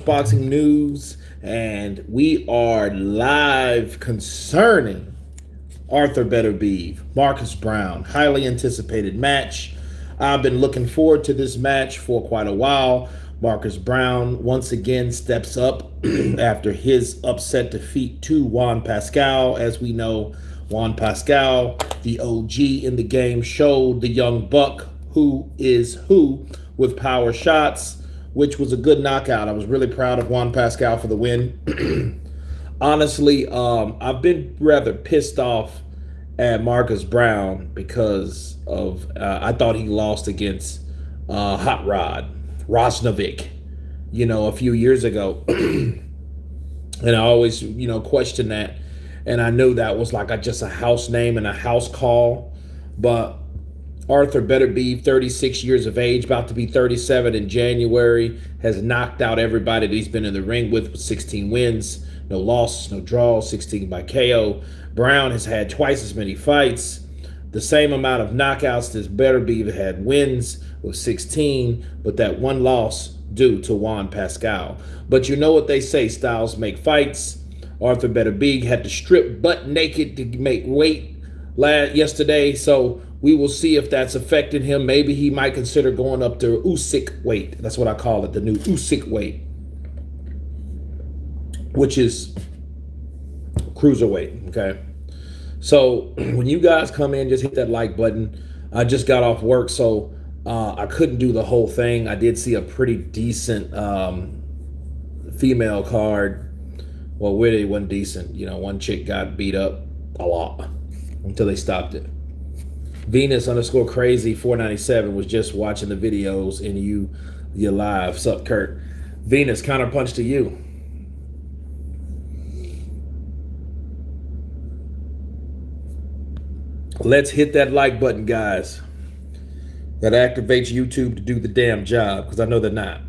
boxing news, and we are live concerning Aurthur Beterbiev, Marcus Browne, highly anticipated match. I've been looking forward to this match for quite a while. Marcus Browne once again steps up after his upset defeat to Juan Pascal. As we know, Juan Pascal, the OG in the game, showed the young buck who is who with power shots, which was a good knockout. I was really proud of Juan Pascal for the win. Honestly, I've been rather pissed off at Marcus Browne because of I thought he lost against Hot Rod Rosnovic, a few years ago, and I always question that, and I knew that was like just a house name and a house call, but Aurthur Beterbiev, 36 years of age, about to be 37 in January, has knocked out everybody that he's been in the ring with 16 wins, no losses, no draws, 16 by KO. Browne has had twice as many fights, the same amount of knockouts as Beterbiev had wins with 16, but that one loss due to Juan Pascal. But you know what they say, styles make fights. Aurthur Beterbiev had to strip butt naked to make weight yesterday, so we will see if that's affected him. Maybe he might consider going up to Usyk weight. That's what I call it, the new Usyk weight, which is cruiserweight, okay? So when you guys come in, just hit that like button. I just got off work, so I couldn't do the whole thing. I did see a pretty decent female card. Well, really wasn't decent. One chick got beat up a lot until they stopped it. Venus_crazy 497 was just watching the videos and you're live. Sup, Kurt? Venus, counterpunch to you. Let's hit that like button, guys. That activates YouTube to do the damn job, because I know they're not.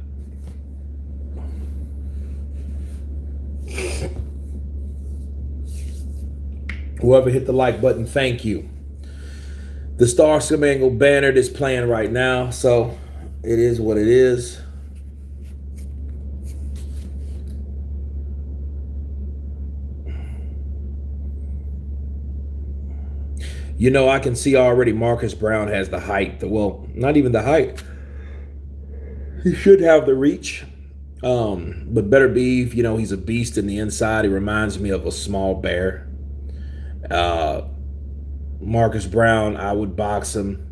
Whoever hit the like button, thank you. The Star Spangled Banner is playing right now, so it is what it is. I can see already Marcus Browne has the height. Well, not even the height. He should have the reach. But Beterbiev, he's a beast in the inside. He reminds me of a small bear. Marcus Browne, I would box him,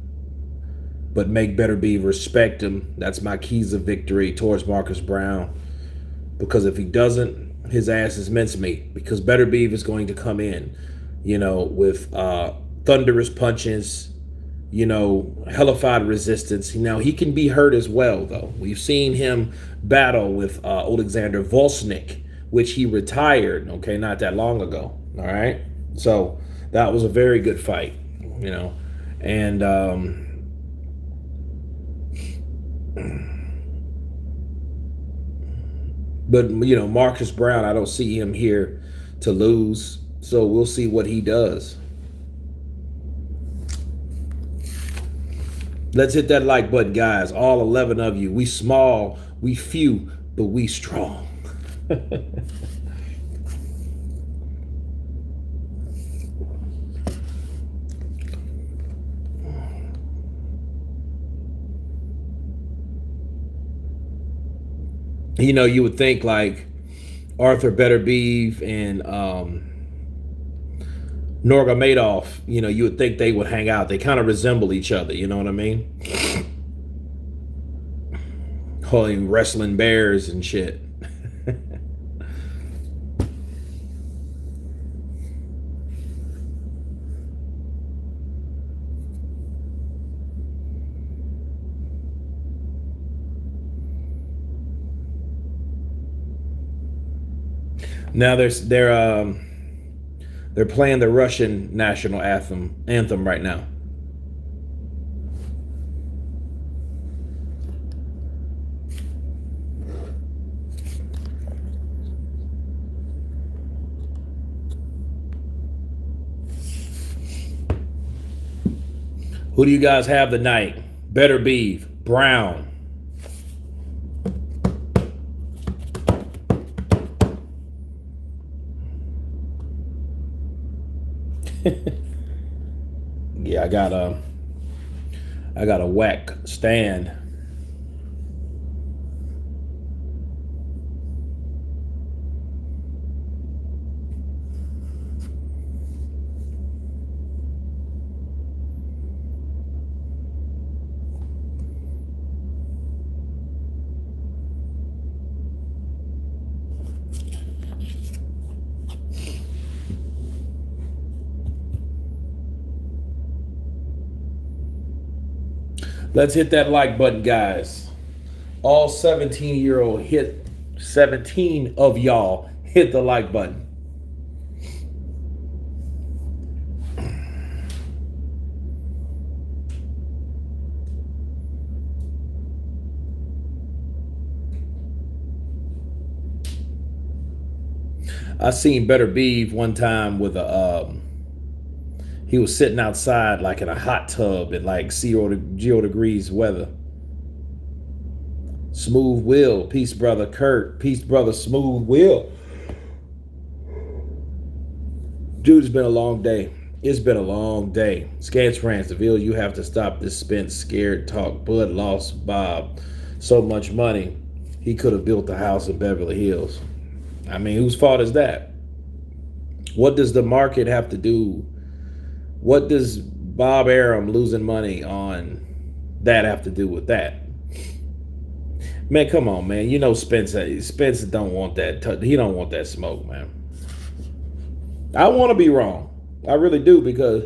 but make Beterbiev respect him. That's my keys of victory towards Marcus Browne. Because if he doesn't, his ass is mincemeat. Because Beterbiev is going to come in, with thunderous punches, hellified resistance. He can be hurt as well, though. We've seen him battle with Alexander Volsnik, which he retired, okay, not that long ago, all right? So that was a very good fight, and but Marcus Browne, I don't see him here to lose, so we'll see what he does. Let's hit that like button, guys. All 11 of you. We small, we few, but we strong. You would think like Aurthur Beterbiev and Nurmagomedov, you would think they would hang out. They kind of resemble each other, you know what I mean? Holy wrestling bears and shit. Now they're playing the Russian national anthem right now. Who do you guys have tonight? Beterbiev, Browne. Yeah, I got a whack stand. Let's hit that like button, guys. All 17-year-old hit 17 of y'all hit the like button. I seen Beterbiev one time with a he was sitting outside like in a hot tub at like 0 degrees weather. Smooth Will, peace brother Kurt, peace brother Smooth Will. Dude, it's been a long day. It's been a long day. Scants Rants, DeVille, you have to stop this spent, scared talk. Bud lost Bob so much money. He could have built a house in Beverly Hills. I mean, whose fault is that? What does the market have to do? What does Bob Arum losing money on that have to do with that? Man, come on, man. You know Spencer don't want that. He don't want that smoke, man. I want to be wrong. I really do, because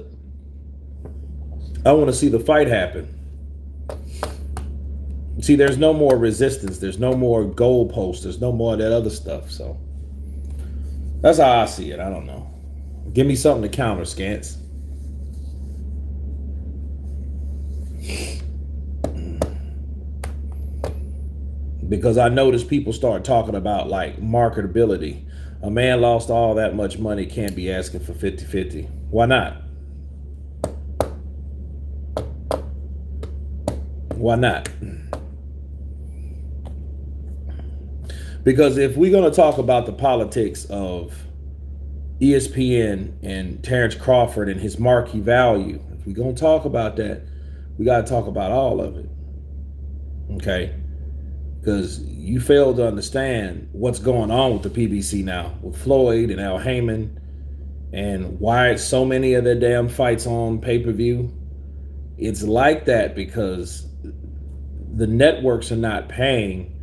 I want to see the fight happen. See, there's no more resistance. There's no more goalposts. There's no more of that other stuff. So that's how I see it. I don't know. Give me something to counter, Scants. Because I noticed people start talking about like marketability. A man lost all that much money, can't be asking for 50-50. Why not? Why not? Because if we're going to talk about the politics of ESPN and Terrence Crawford and his marquee value, if we're going to talk about that, we got to talk about all of it. Okay? Because you fail to understand what's going on with the PBC now, with Floyd and Al Heyman, and why so many of their damn fights on pay-per-view. It's like that because the networks are not paying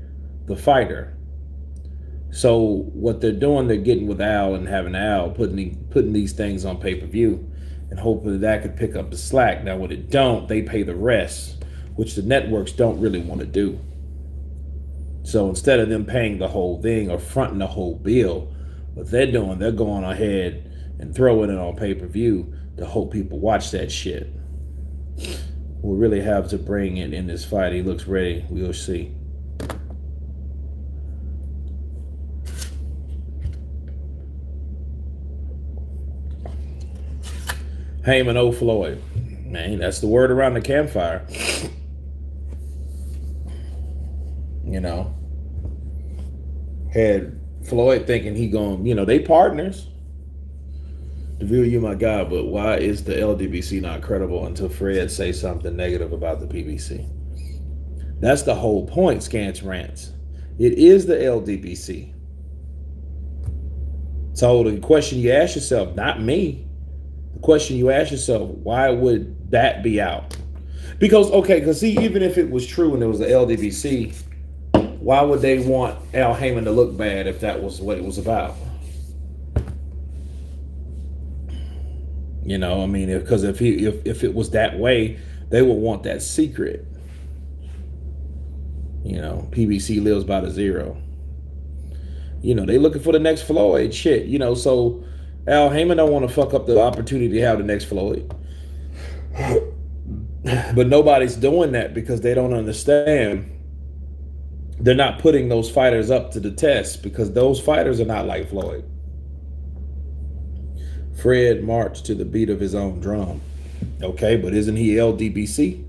the fighter. So what they're doing, they're getting with Al and having Al putting these things on pay-per-view, and hopefully that could pick up the slack. Now, when it don't, they pay the rest, which the networks don't really want to do. So instead of them paying the whole thing or fronting the whole bill, what they're doing, they're going ahead and throwing it on pay-per-view to hope people watch that shit. We'll really have to bring it in this fight. He looks ready. We'll see. Heyman O. Floyd. Man, that's the word around the campfire. You know, had Floyd thinking he going, they partners. DeVille, you my guy, but why is the LDBC not credible until Fred say something negative about the PBC? That's the whole point, Scants Rants. It is the LDBC. So the question you ask yourself, not me, the question you ask yourself, why would that be out? Because see, even if it was true and it was the LDBC, why would they want Al Heyman to look bad if that was what it was about? Because if it was that way, they would want that secret. PBC lives by the zero. They looking for the next Floyd shit. So Al Heyman don't want to fuck up the opportunity to have the next Floyd. But nobody's doing that because they don't understand. They're not putting those fighters up to the test because those fighters are not like Floyd. Fred marched to the beat of his own drum. Okay, but isn't he LDBC?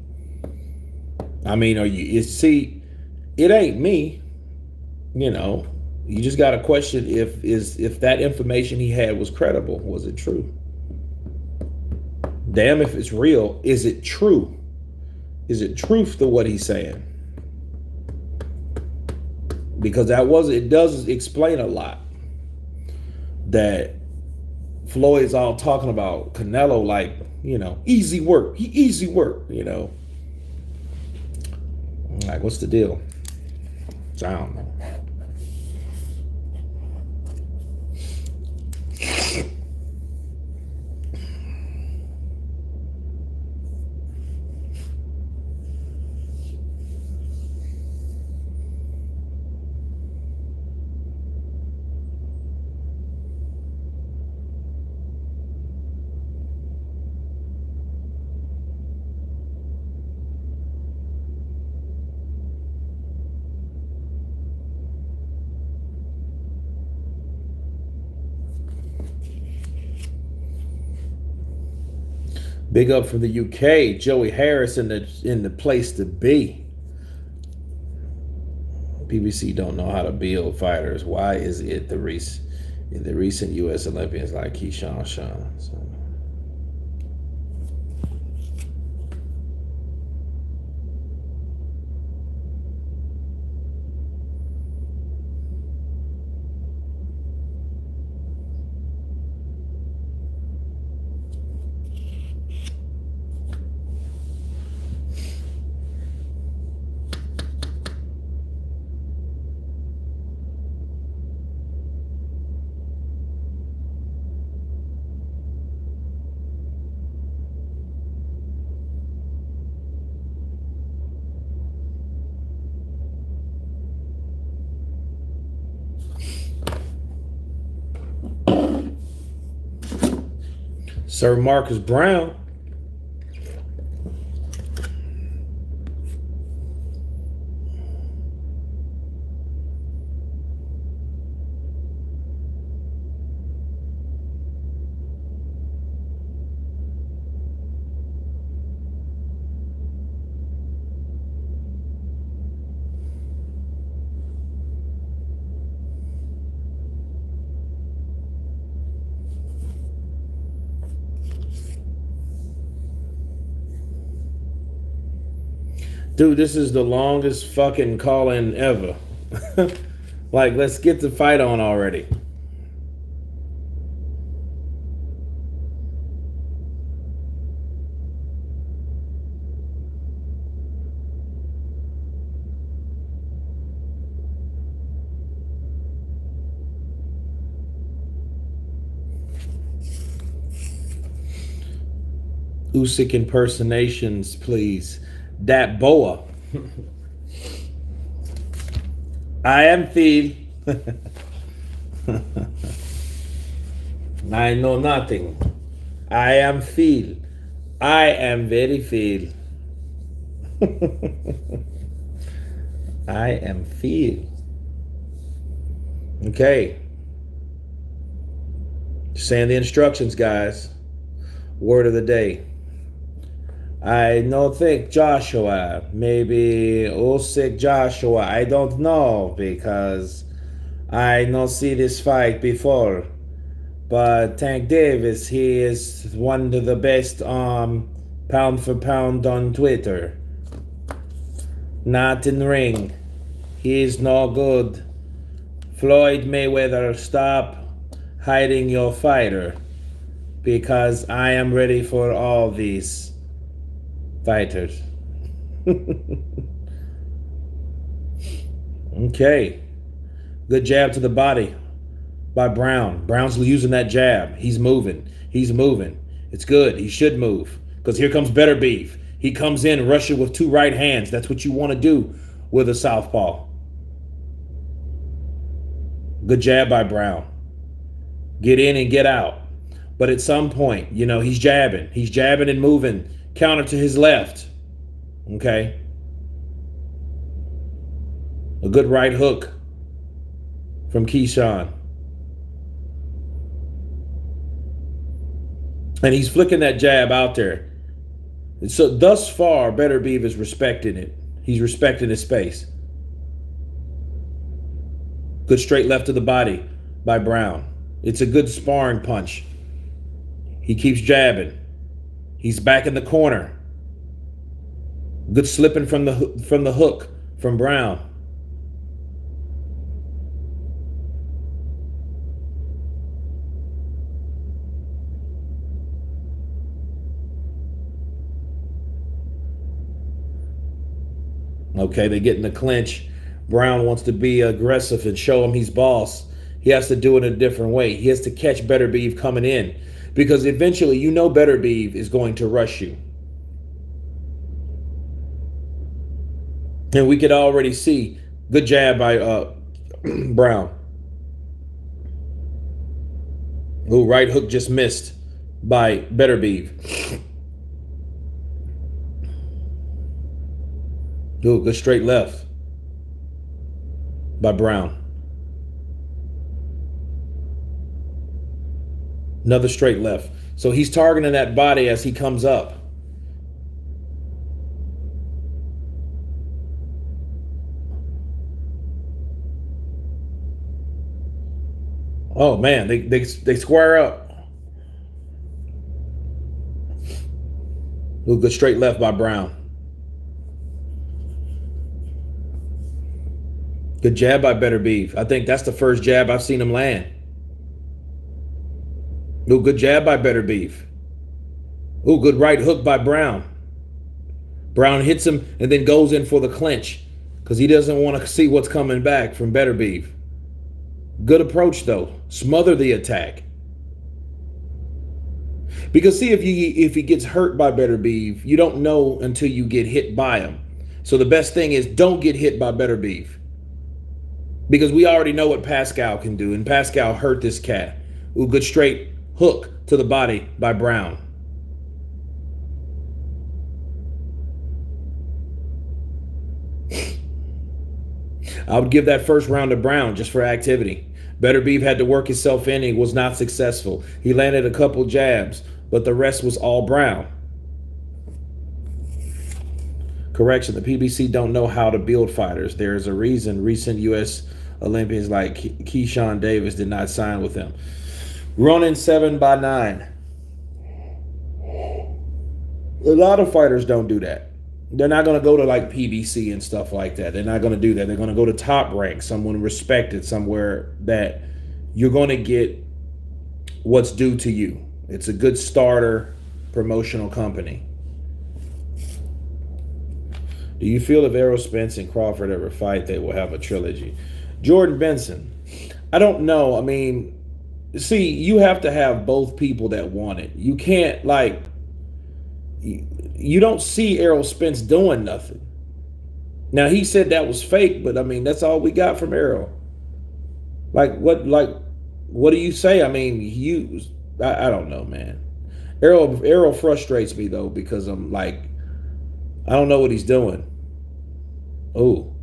It ain't me. You just got to question if that information he had was credible. Was it true? Damn if it's real. Is it true? Is it truth to what he's saying? Because it does explain a lot. That Floyd's all talking about Canelo like, easy work. He easy work, Like, what's the deal? So I don't know. Big up from the UK, Joey Harris in the place to be. BBC don't know how to build fighters. Why is it the recent U.S. Olympians like Keyshawn Sean? So. Sir Marcus Browne. Dude, this is the longest fucking call-in ever. Like, let's get the fight on already. Usyk impersonations, please. Dat boa. I am Phil. I know nothing. I am Phil. I am very Phil. I am Phil. Okay. Just saying the instructions, guys. Word of the day. I no think Joshua, maybe Usyk Joshua. I don't know because I no see this fight before. But Tank Davis, he is one of the best pound for pound on Twitter. Not in ring. He is no good. Floyd Mayweather, stop hiding your fighter because I am ready for all these fighters. Okay. Good jab to the body by Browne. Browne's using that jab. He's moving. He's moving. It's good. He should move because here comes Beterbiev. He comes in, rush it with two right hands. That's what you want to do with a southpaw. Good jab by Browne. Get in and get out. But at some point, he's jabbing. He's jabbing and moving. Counter to his left. Okay. A good right hook from Keyshawn. And he's flicking that jab out there. And so thus far, Beterbiev is respecting it. He's respecting his space. Good straight left to the body by Browne. It's a good sparring punch. He keeps jabbing. He's back in the corner. Good slipping from the hook from Browne. Okay, they get in the clinch. Browne wants to be aggressive and show him he's boss. He has to do it a different way. He has to catch Beterbiev coming in because eventually you know Beterbiev is going to rush you. And we could already see good jab by Browne. Ooh, right hook just missed by Beterbiev. Ooh, good straight left by Browne. Another straight left. So he's targeting that body as he comes up. Oh man, they square up. Ooh, good straight left by Browne. Good jab by Beterbiev. I think that's the first jab I've seen him land. Ooh, good jab by Beterbiev. Ooh, good right hook by Browne. Browne hits him and then goes in for the clinch because he doesn't want to see what's coming back from Beterbiev. Good approach though. Smother the attack. Because see, if he gets hurt by Beterbiev, you don't know until you get hit by him. So the best thing is don't get hit by Beterbiev. Because we already know what Pascal can do, and Pascal hurt this cat. Ooh, good straight hook to the body by Browne. I would give that first round to Browne just for activity. Beterbiev had to work himself in. He was not successful. He landed a couple jabs, but the rest was all Browne. Correction, the PBC don't know how to build fighters. There is a reason recent U.S. Olympians like Keyshawn Davis did not sign with them. Running 7x9. A lot of fighters don't do that. They're not going to go to like PBC and stuff like that. They're not going to do that. They're going to go to top rank, someone respected, somewhere that you're going to get what's due to you. It's a good starter promotional company. Do you feel if Errol Spence and Crawford ever fight, they will have a trilogy? Jordan Benson, I don't know. I mean, see, you have to have both people that want it. You can't, like, you don't see Errol Spence doing nothing. Now, he said that was fake, but I mean, that's all we got from Errol. Like, what do you say? I mean, I don't know, man. Errol frustrates me though, because I'm like, I don't know what he's doing. Oh,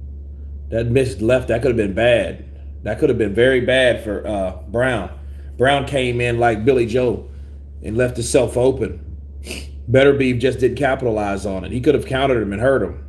that missed left. That could have been bad. That could have been very bad for Browne. Browne came in like Billy Joe and left himself open. Beterbiev just didn't capitalize on it. He could have countered him and hurt him.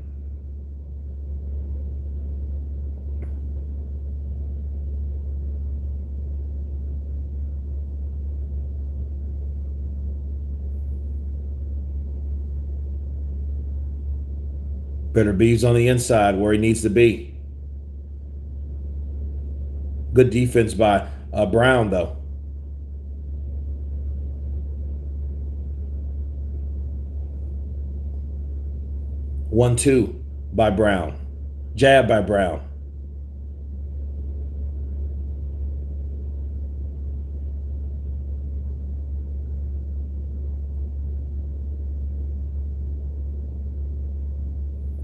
Beterbiev's on the inside where he needs to be. Good defense by Browne, though. One, two by Browne. Jab by Browne.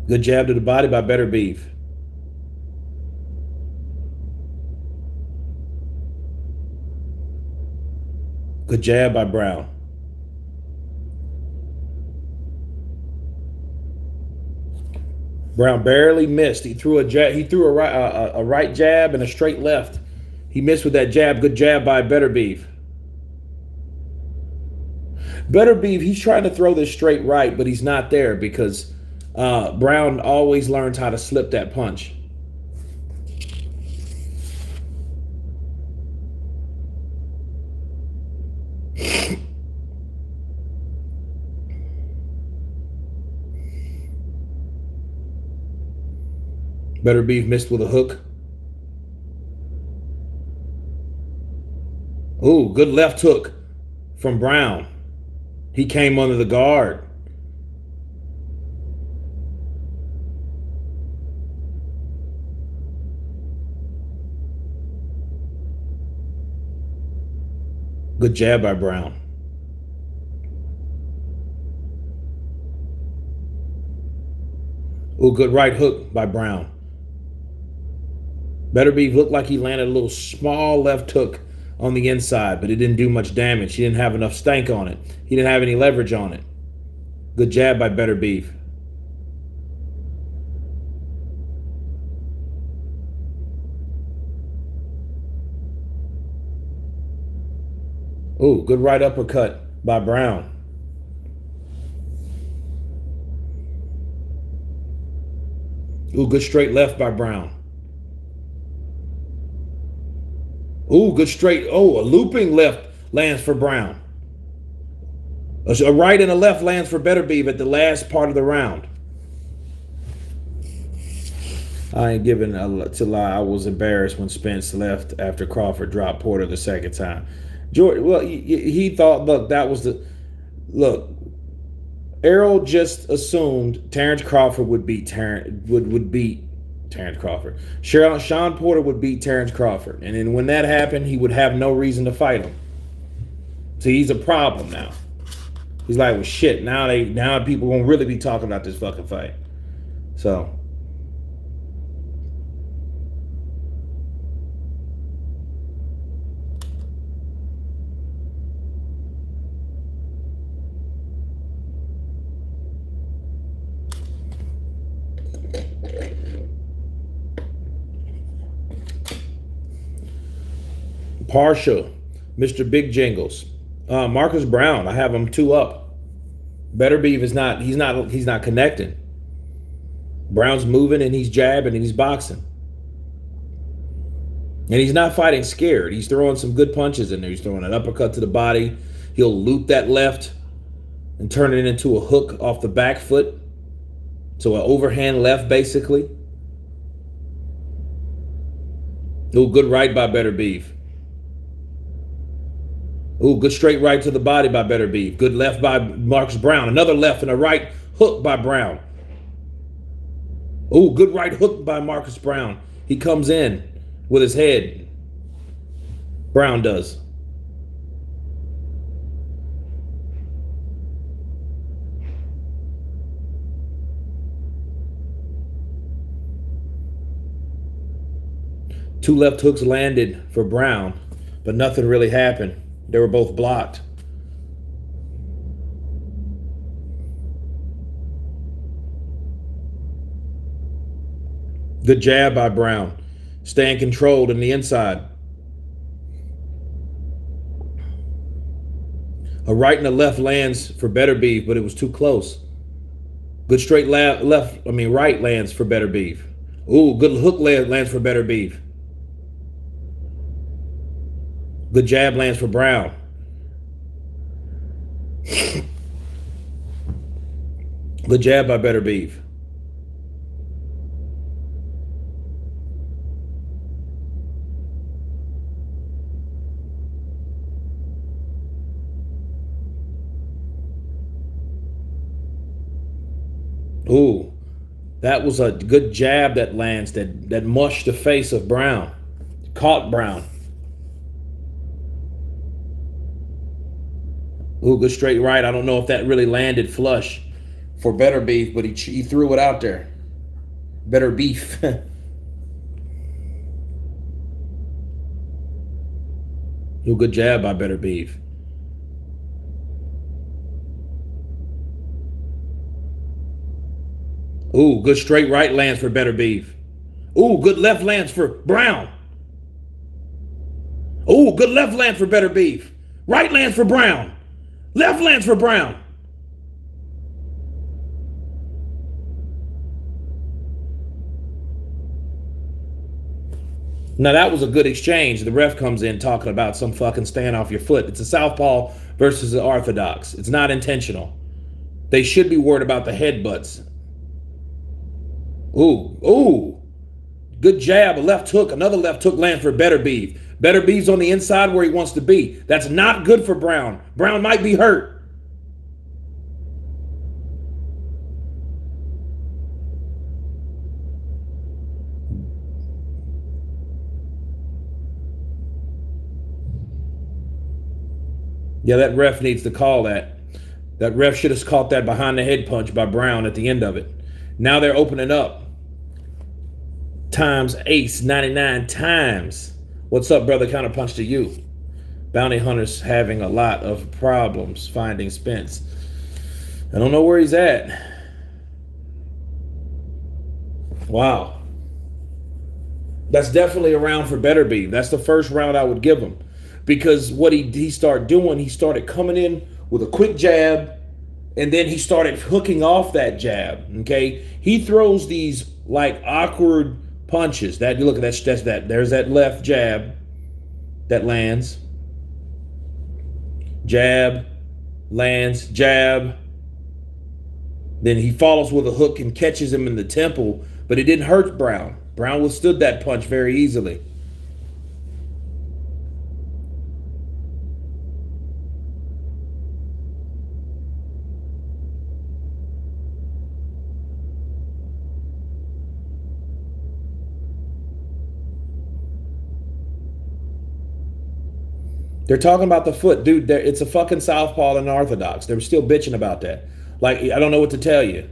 Good jab to the body by Beterbiev. Good jab by Browne. Browne barely missed. He threw a jab. He threw a right jab and a straight left. He missed with that jab. Good jab by Beterbiev. Beterbiev, he's trying to throw this straight right, but he's not there because Browne always learns how to slip that punch. Beterbiev missed with a hook. Ooh, good left hook from Browne. He came under the guard. Good jab by Browne. Ooh, good right hook by Browne. Beterbiev looked like he landed a little small left hook on the inside, but it didn't do much damage. He didn't have enough stank on it. He didn't have any leverage on it. Good jab by Beterbiev. Ooh, good right uppercut by Browne. Ooh, good straight left by Browne. Ooh, good straight. Oh, a looping left lands for Browne. A right and a left lands for Beterbiev at the last part of the round. I ain't giving to lie. I was embarrassed when Spence left after Crawford dropped Porter the second time. George, well, he thought, look, that was the look. Errol just assumed Terrence Crawford would beat Terrence Crawford. Sean Porter would beat Terrence Crawford, and then when that happened, he would have no reason to fight him. So he's a problem now. He's like, well, shit. Now people gonna really be talking about this fucking fight. So. Partial, Mr. Big Jingles. Marcus Browne, I have him 2 up. Beterbiev is not, he's not connecting. Browne's moving and he's jabbing and he's boxing. And he's not fighting scared. He's throwing some good punches in there. He's throwing an uppercut to the body. He'll loop that left and turn it into a hook off the back foot. So an overhand left, basically. Ooh, good right by Beterbiev. Ooh, good straight right to the body by Beterbiev. Good left by Marcus Browne. Another left and a right hook by Browne. Ooh, good right hook by Marcus Browne. He comes in with his head. Browne does. Two left hooks landed for Browne, but nothing really happened. They were both blocked. Good jab by Browne. Staying controlled in the inside. A right and a left lands for Beterbiev, but it was too close. Good straight right lands for Beterbiev. Ooh, good hook lands for Beterbiev. Good jab lands for Browne. Good jab by Beterbiev. Ooh, that was a good jab that lands that mushed the face of Browne. Caught Browne. Ooh, good straight right. I don't know if that really landed flush for Beterbiev, but he threw it out there. Beterbiev. Ooh, good jab by Beterbiev. Ooh, good straight right lands for Beterbiev. Ooh, good left lands for Browne. Ooh, good left land for Beterbiev. Right lands for Browne. Left lands for Browne. Now that was a good exchange. The ref comes in talking about some fucking stand off your foot. It's a southpaw versus an orthodox. It's not intentional. They should be worried about the headbutts. Ooh, ooh. Good jab, a left hook, another left hook land for Beterbiev. Beterbiev's on the inside where he wants to be. That's not good for Browne. Browne might be hurt. Yeah, that ref needs to call that. That ref should have caught that behind the head punch by Browne at the end of it. Now they're opening up. Times ace, 99 times. What's up, brother? Counterpunch to you. Bounty Hunter's having a lot of problems finding Spence. I don't know where he's at. Wow. That's definitely a round for Beterbiev. That's the first round I would give him. Because what he started doing, he started coming in with a quick jab, and then he started hooking off that jab. Okay, he throws these like awkward punches. That look at that. There's that left jab that lands. Jab, lands, jab. Then he follows with a hook and catches him in the temple, but it didn't hurt Browne. Browne withstood that punch very easily. They're talking about the foot. Dude, it's a fucking southpaw and an orthodox. They're still bitching about that. Like, I don't know what to tell you.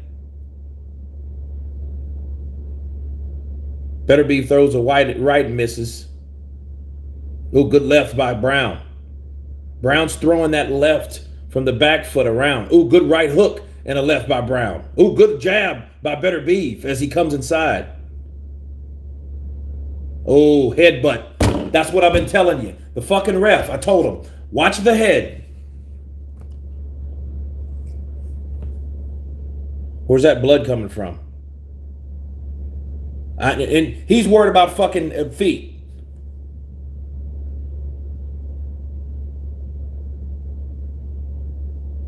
Beterbiev throws a right and misses. Oh, good left by Browne. Browne's throwing that left from the back foot around. Oh, good right hook and a left by Browne. Oh, good jab by Beterbiev as he comes inside. Oh, headbutt. That's what I've been telling you. The fucking ref, I told him, watch the head. Where's that blood coming from? And he's worried about fucking feet.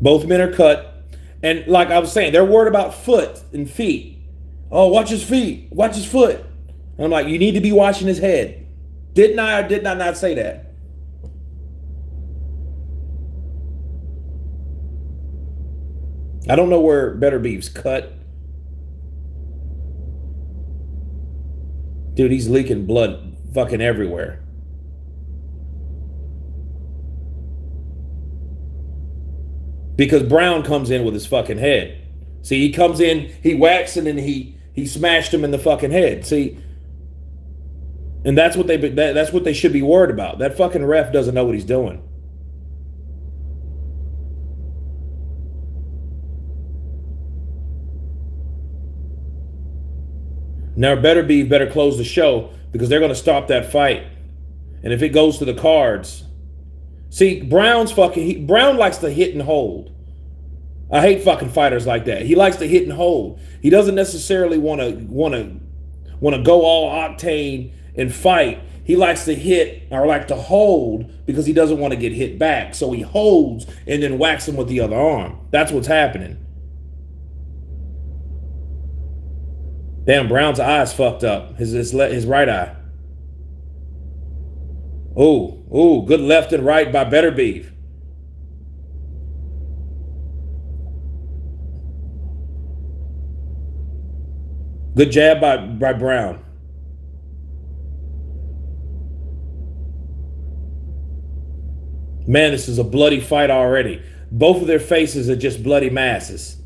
Both men are cut. And like I was saying, they're worried about foot and feet. Oh, watch his feet. Watch his foot. And I'm like, you need to be watching his head. Did I or did I not say that? I don't know where Beterbiev's cut. Dude, he's leaking blood fucking everywhere. Because Browne comes in with his fucking head. See, he comes in, he whacks, and then he smashed him in the fucking head. See, and that's what they should be worried about. That fucking ref doesn't know what he's doing. Now Beterbiev better close the show because they're going to stop that fight. And if it goes to the cards, see, Browne likes to hit and hold. I hate fucking fighters like that. He likes to hit and hold. He doesn't necessarily want to go all octane and fight. He likes to hit or like to hold because he doesn't want to get hit back. So he holds and then whacks him with the other arm. That's what's happening. Damn, Browne's eye's fucked up. His right eye. Oh, good left and right by Beterbiev. Good jab by Browne. Man, this is a bloody fight already. Both of their faces are just bloody masses.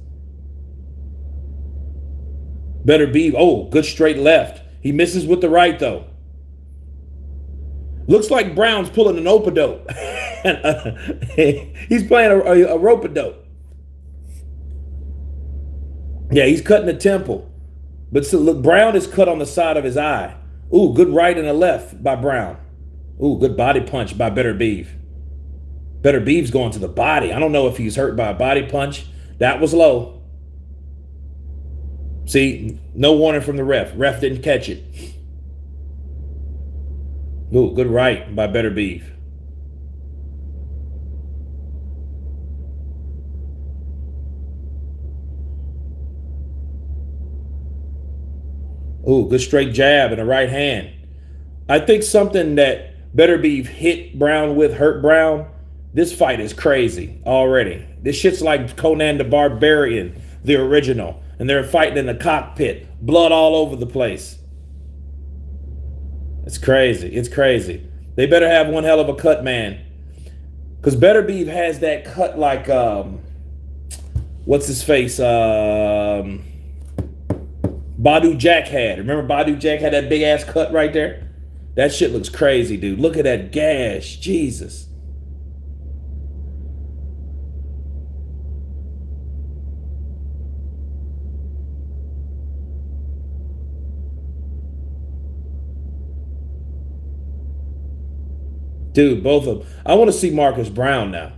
Beterbiev, good straight left. He misses with the right, though. Looks like Browne's pulling an ope-a-dope. He's playing a rope-a-dope. Yeah, he's cutting the temple. But so look, Browne is cut on the side of his eye. Ooh, good right and a left by Browne. Ooh, good body punch by Beterbiev. Beterbiev's going to the body. I don't know if he's hurt by a body punch. That was low. See, no warning from the ref. Ref didn't catch it. Ooh, good right by Beterbiev. Ooh, good straight jab and a right hand. I think something that Beterbiev hit Browne with hurt Browne. This fight is crazy already. This shit's like Conan the Barbarian, the original. And they're fighting in the cockpit. Blood all over the place. It's crazy. It's crazy. They better have one hell of a cut, man. Because Beterbiev has that cut like, what's his face? Badu Jack had. Remember Badu Jack had that big ass cut right there? That shit looks crazy, dude. Look at that gash. Jesus. Dude, both of them. I want to see Marcus Browne now.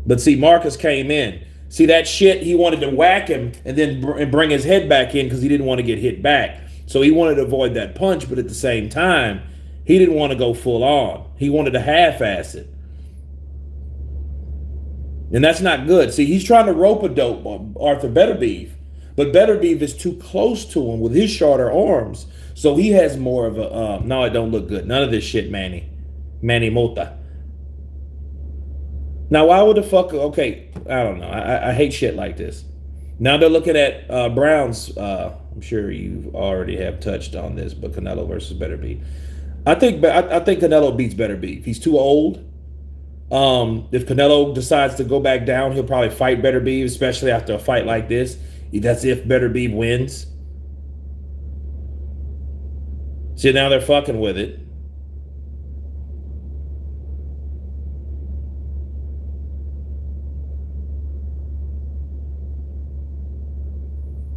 But see, Marcus came in. See that shit? He wanted to whack him and then bring his head back in because he didn't want to get hit back. So he wanted to avoid that punch, but at the same time, he didn't want to go full on. He wanted to half-ass it. And that's not good. See, he's trying to rope-a-dope Aurthur Beterbiev. But Beterbiev is too close to him with his shorter arms. So he has more of a, no, it don't look good. None of this shit, Manny. Manny Mota. Now, why would the fuck, okay, I don't know. I hate shit like this. Now they're looking at Browne's, I'm sure you already have touched on this, but Canelo versus Beterbiev. I think Canelo beats Beterbiev. He's too old. If Canelo decides to go back down, he'll probably fight Beterbiev, especially after a fight like this. That's if Beterbiev wins. See, now they're fucking with it.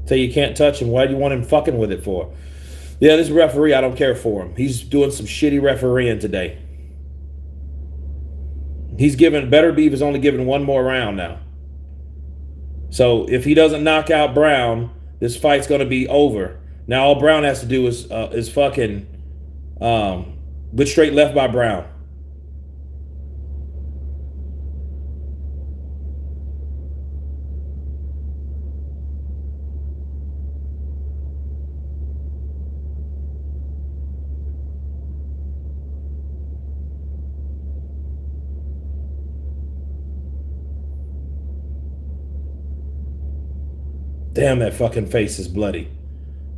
So you can't touch him. Why do you want him fucking with it for? Yeah, this referee, I don't care for him. He's doing some shitty refereeing today. Beterbiev is only giving one more round now. So if he doesn't knock out Browne, this fight's going to be over. Now all Browne has to do is fucking good straight left by Browne. Damn, that fucking face is bloody.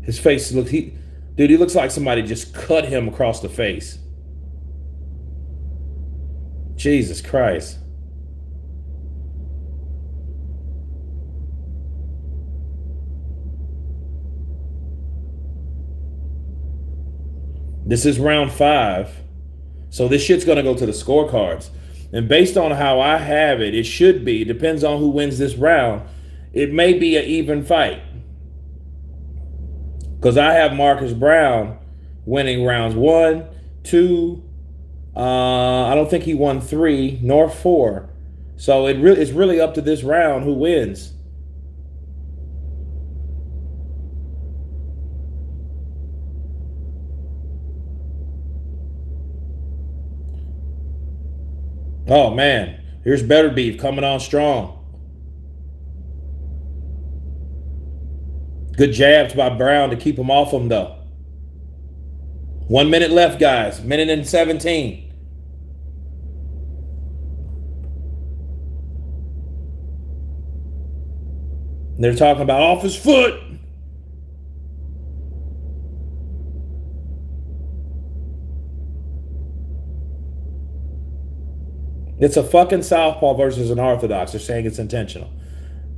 His face looks, he looks like somebody just cut him across the face. Jesus Christ. This is round 5. So this shit's going to go to the scorecards. And based on how I have it, it should be, depends on who wins this round, it may be an even fight. Because I have Marcus Browne winning rounds 1, 2. I don't think he won 3 nor 4. So it's really up to this round who wins. Oh man, here's Beterbiev coming on strong. Good jabs by Browne to keep him off him, though. 1 minute left, guys. Minute and 17. They're talking about off his foot. It's a fucking southpaw versus an orthodox. They're saying it's intentional.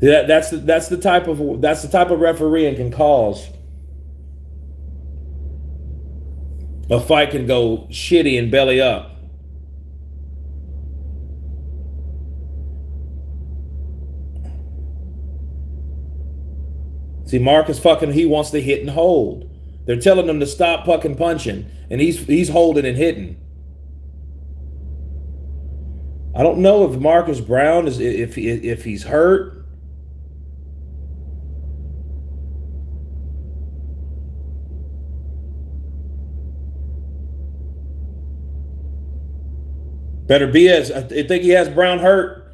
That's the type of refereeing can cause a fight can go shitty and belly up. See, Marcus he wants to hit and hold. They're telling him to stop fucking punching, and he's holding and hitting. I don't know if Marcus Browne is if he's hurt. Beterbiev, I think he has Browne hurt.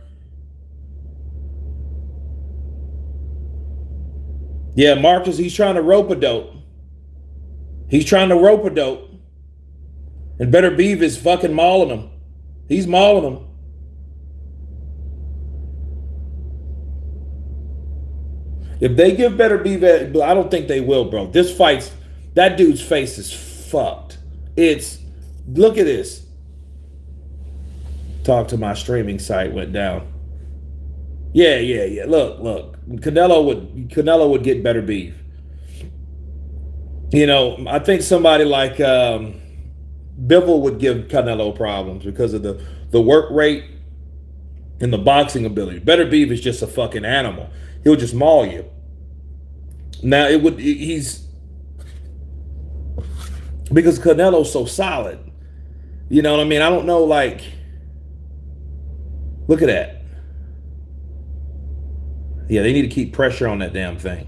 Yeah, Marcus, he's trying to rope a dope. He's trying to rope a dope. And Beterbiev is fucking mauling him. He's mauling him. If they give Beterbiev, I don't think they will, bro. This fight's, that dude's face is fucked. Look at this. Talk to my streaming site went down. Yeah. Look. Canelo would get Beterbiev. You know, I think somebody like Bivol would give Canelo problems because of the work rate and the boxing ability. Beterbiev is just a fucking animal. He'll just maul you. Now he's because Canelo's so solid. You know what I mean? I don't know, like, look at that. Yeah, they need to keep pressure on that damn thing.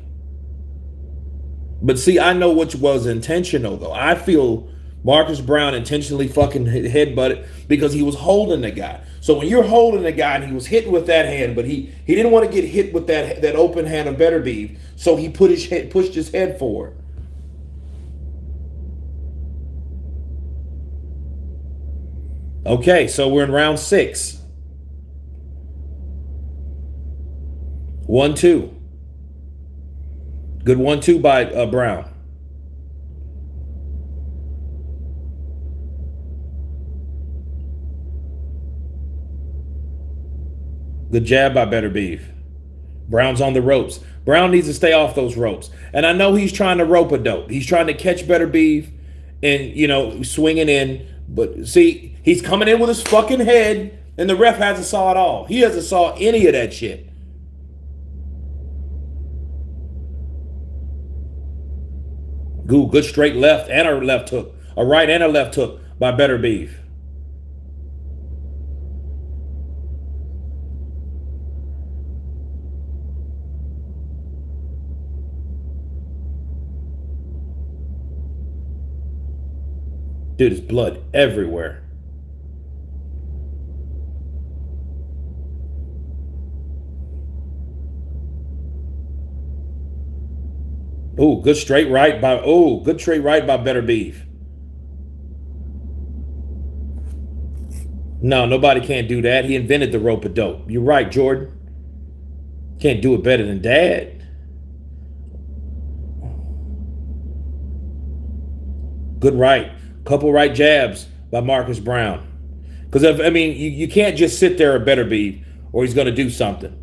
But see, I know which was intentional, though. I feel Marcus Browne intentionally fucking headbutted because he was holding the guy. So when you're holding the guy and he was hit with that hand, but he didn't want to get hit with that open hand of Beterbiev, so he pushed his head forward. Okay, so we're in round 6. 1-2. Good 1-2 by Browne. Good jab by Beterbiev. Browne's on the ropes. Browne needs to stay off those ropes. And I know he's trying to rope a dope. He's trying to catch Beterbiev and, you know, swinging in. But see, he's coming in with his fucking head, and the ref hasn't saw it all. He hasn't saw any of that shit. Good straight left and a left hook. A right and a left hook by Beterbiev. Dude, there's blood everywhere. Good straight right by Beterbiev. No, nobody can't do that. He invented the rope a dope. You're right, Jordan. Can't do it better than Dad. Good right. Couple right jabs by Marcus Browne. Because, you can't just sit there at Beterbiev or he's going to do something.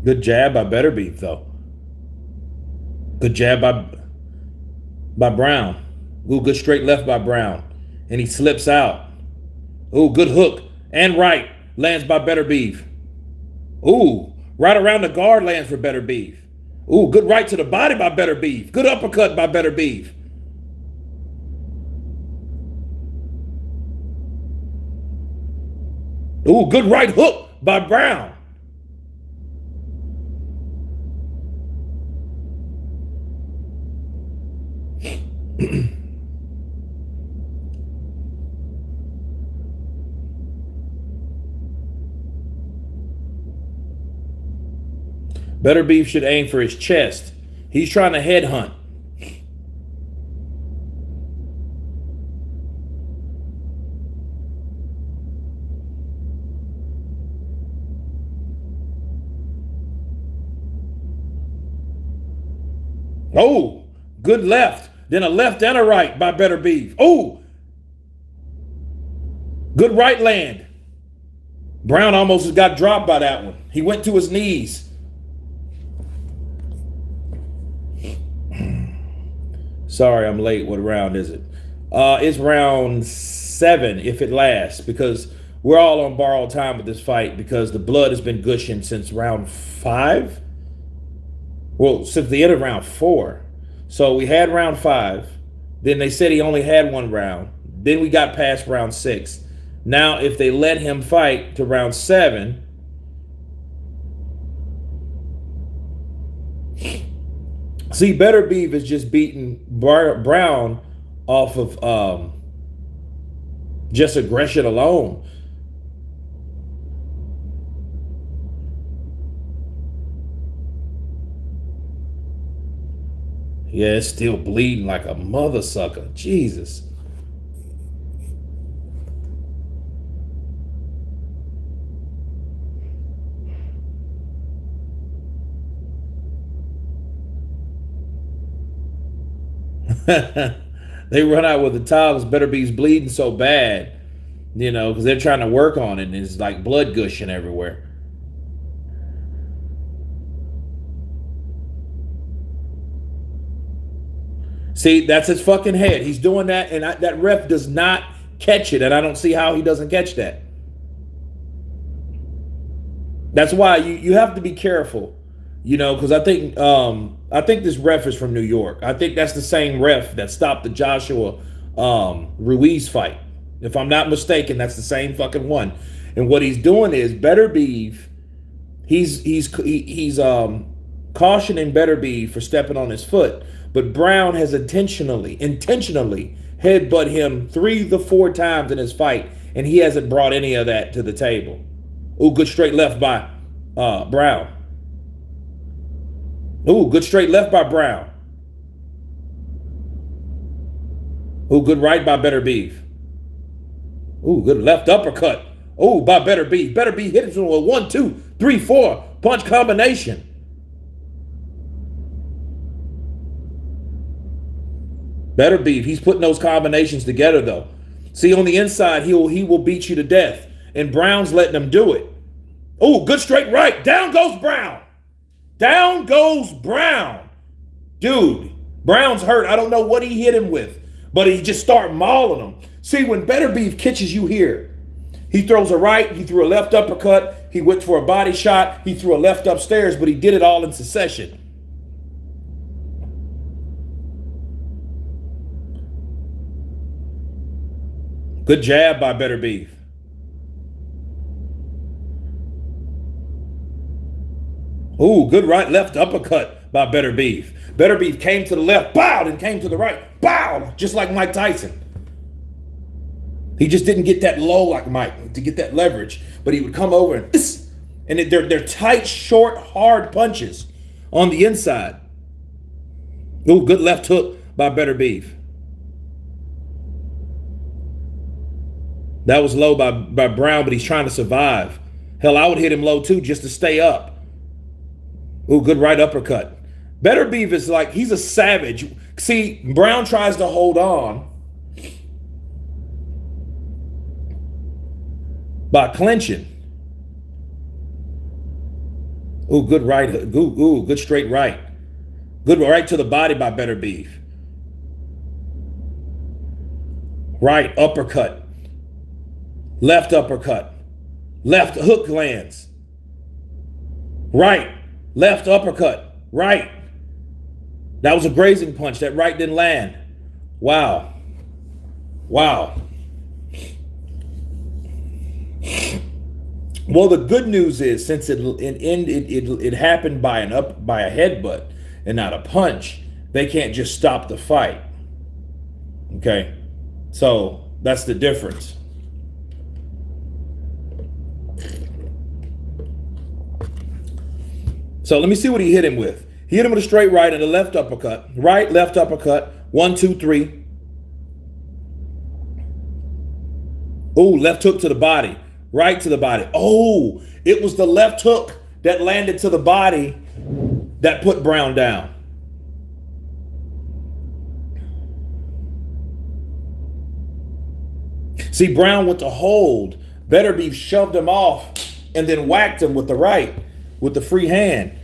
Good jab by Beterbiev, though. Good jab by Browne. Good straight left by Browne. And he slips out. Good hook. And right. Lands by Beterbiev. Right around the guard lands for Beterbiev. Good right to the body by Beterbiev. Good uppercut by Beterbiev. Good right hook by Browne. Beterbiev should aim for his chest. He's trying to headhunt. Good left. Then a left and a right by Beterbiev. Good right land. Browne almost got dropped by that one. He went to his knees. Sorry, I'm late. What round is it? It's round 7 if it lasts, because we're all on borrowed time with this fight because the blood has been gushing since round 5. Well, since the end of round 4. So we had round 5. Then they said he only had 1 round. Then we got past round 6. Now, if they let him fight to round 7, See, Better Beef is just beating Browne off of just aggression alone. Yeah, it's still bleeding like a mother sucker. Jesus. They run out with the towels. Beterbeev's bleeding so bad, because they're trying to work on it, and it's like blood gushing everywhere. See, that's his fucking head. He's doing that, and that ref does not catch it, and I don't see how he doesn't catch that. That's why you have to be careful, because I think this ref is from New York. I think that's the same ref that stopped the Joshua Ruiz fight. If I'm not mistaken, that's the same fucking one. And what he's doing is Beterbiev, he's cautioning Beterbiev for stepping on his foot, but Browne has intentionally headbutt him 3 to 4 times in his fight, and he hasn't brought any of that to the table. Ooh, good straight left by Browne. Ooh, good straight left by Browne. Ooh, good right by Beterbiev. Ooh, good left uppercut. Ooh, by Beterbiev. Beterbiev hit him with a 1, 2, 3, 4 punch combination. Beterbiev, he's putting those combinations together though. See, on the inside, he will beat you to death, and Browne's letting him do it. Ooh, good straight right. Down goes Browne. Down goes Browne. Dude, Browne's hurt. I don't know what he hit him with, but he just started mauling him. See, when Beterbiev catches you here, he throws a right, he threw a left uppercut, he went for a body shot, he threw a left upstairs, but he did it all in succession. Good jab by Beterbiev. Ooh, good right, left uppercut by Beterbiev. Beterbiev came to the left, bowed, and came to the right, bowed, just like Mike Tyson. He just didn't get that low like Mike to get that leverage, but he would come over and they're tight, short, hard punches on the inside. Ooh, good left hook by Beterbiev. That was low by Browne, but he's trying to survive. Hell, I would hit him low too just to stay up. Ooh, good right uppercut. Beterbiev is like, he's a savage. See, Browne tries to hold on by clinching. Ooh, good right. Ooh, good straight right. Good right to the body by Beterbiev. Right uppercut. Left uppercut. Left hook lands. Right. Left uppercut. Right. That was a grazing punch. That right didn't land. Wow. Wow. Well, the good news is, since it happened by a headbutt and not a punch, they can't just stop the fight. Okay, so that's the difference. So let me see what he hit him with. He hit him with a straight right and a left uppercut. Right, left uppercut. 1, 2, 3. Ooh, left hook to the body. Right to the body. Oh, it was the left hook that landed to the body that put Browne down. See, Browne went to hold. Beterbiev shoved him off and then whacked him with the right, with the free hand.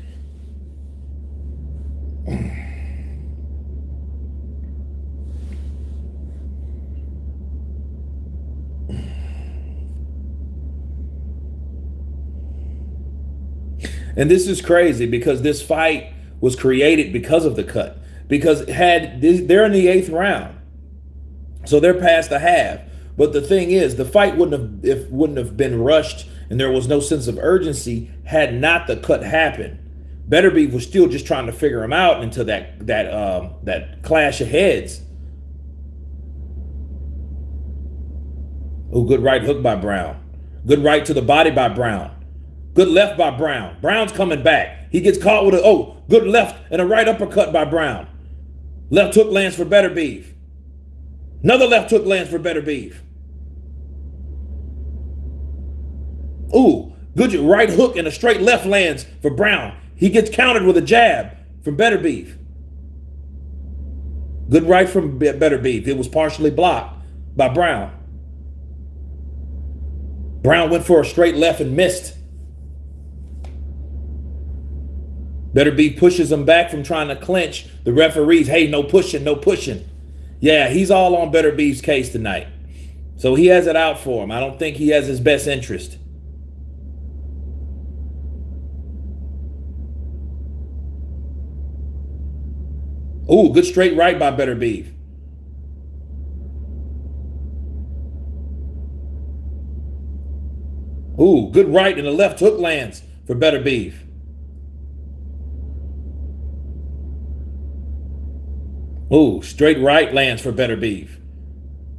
And this is crazy because this fight was created because of the cut. Because they're in the 8th round, so they're past the half. But the thing is, the fight wouldn't have been rushed, and there was no sense of urgency had not the cut happened. Beterbiev was still just trying to figure him out until that clash of heads. Oh, good right hook by Browne. Good right to the body by Browne. Good left by Browne. Browne's coming back. He gets caught with good left and a right uppercut by Browne. Left hook lands for Beterbiev. Another left hook lands for Beterbiev. Ooh, good right hook and a straight left lands for Browne. He gets countered with a jab from Beterbiev. Good right from Beterbiev. It was partially blocked by Browne. Browne went for a straight left and missed. Beterbiev pushes him back from trying to clinch. The referees, hey, no pushing, no pushing. Yeah, he's all on Beterbiev's case tonight. So he has it out for him. I don't think he has his best interest. Ooh, good straight right by Beterbiev. Ooh, good right and a left hook lands for Beterbiev. Ooh, straight right lands for Beterbiev.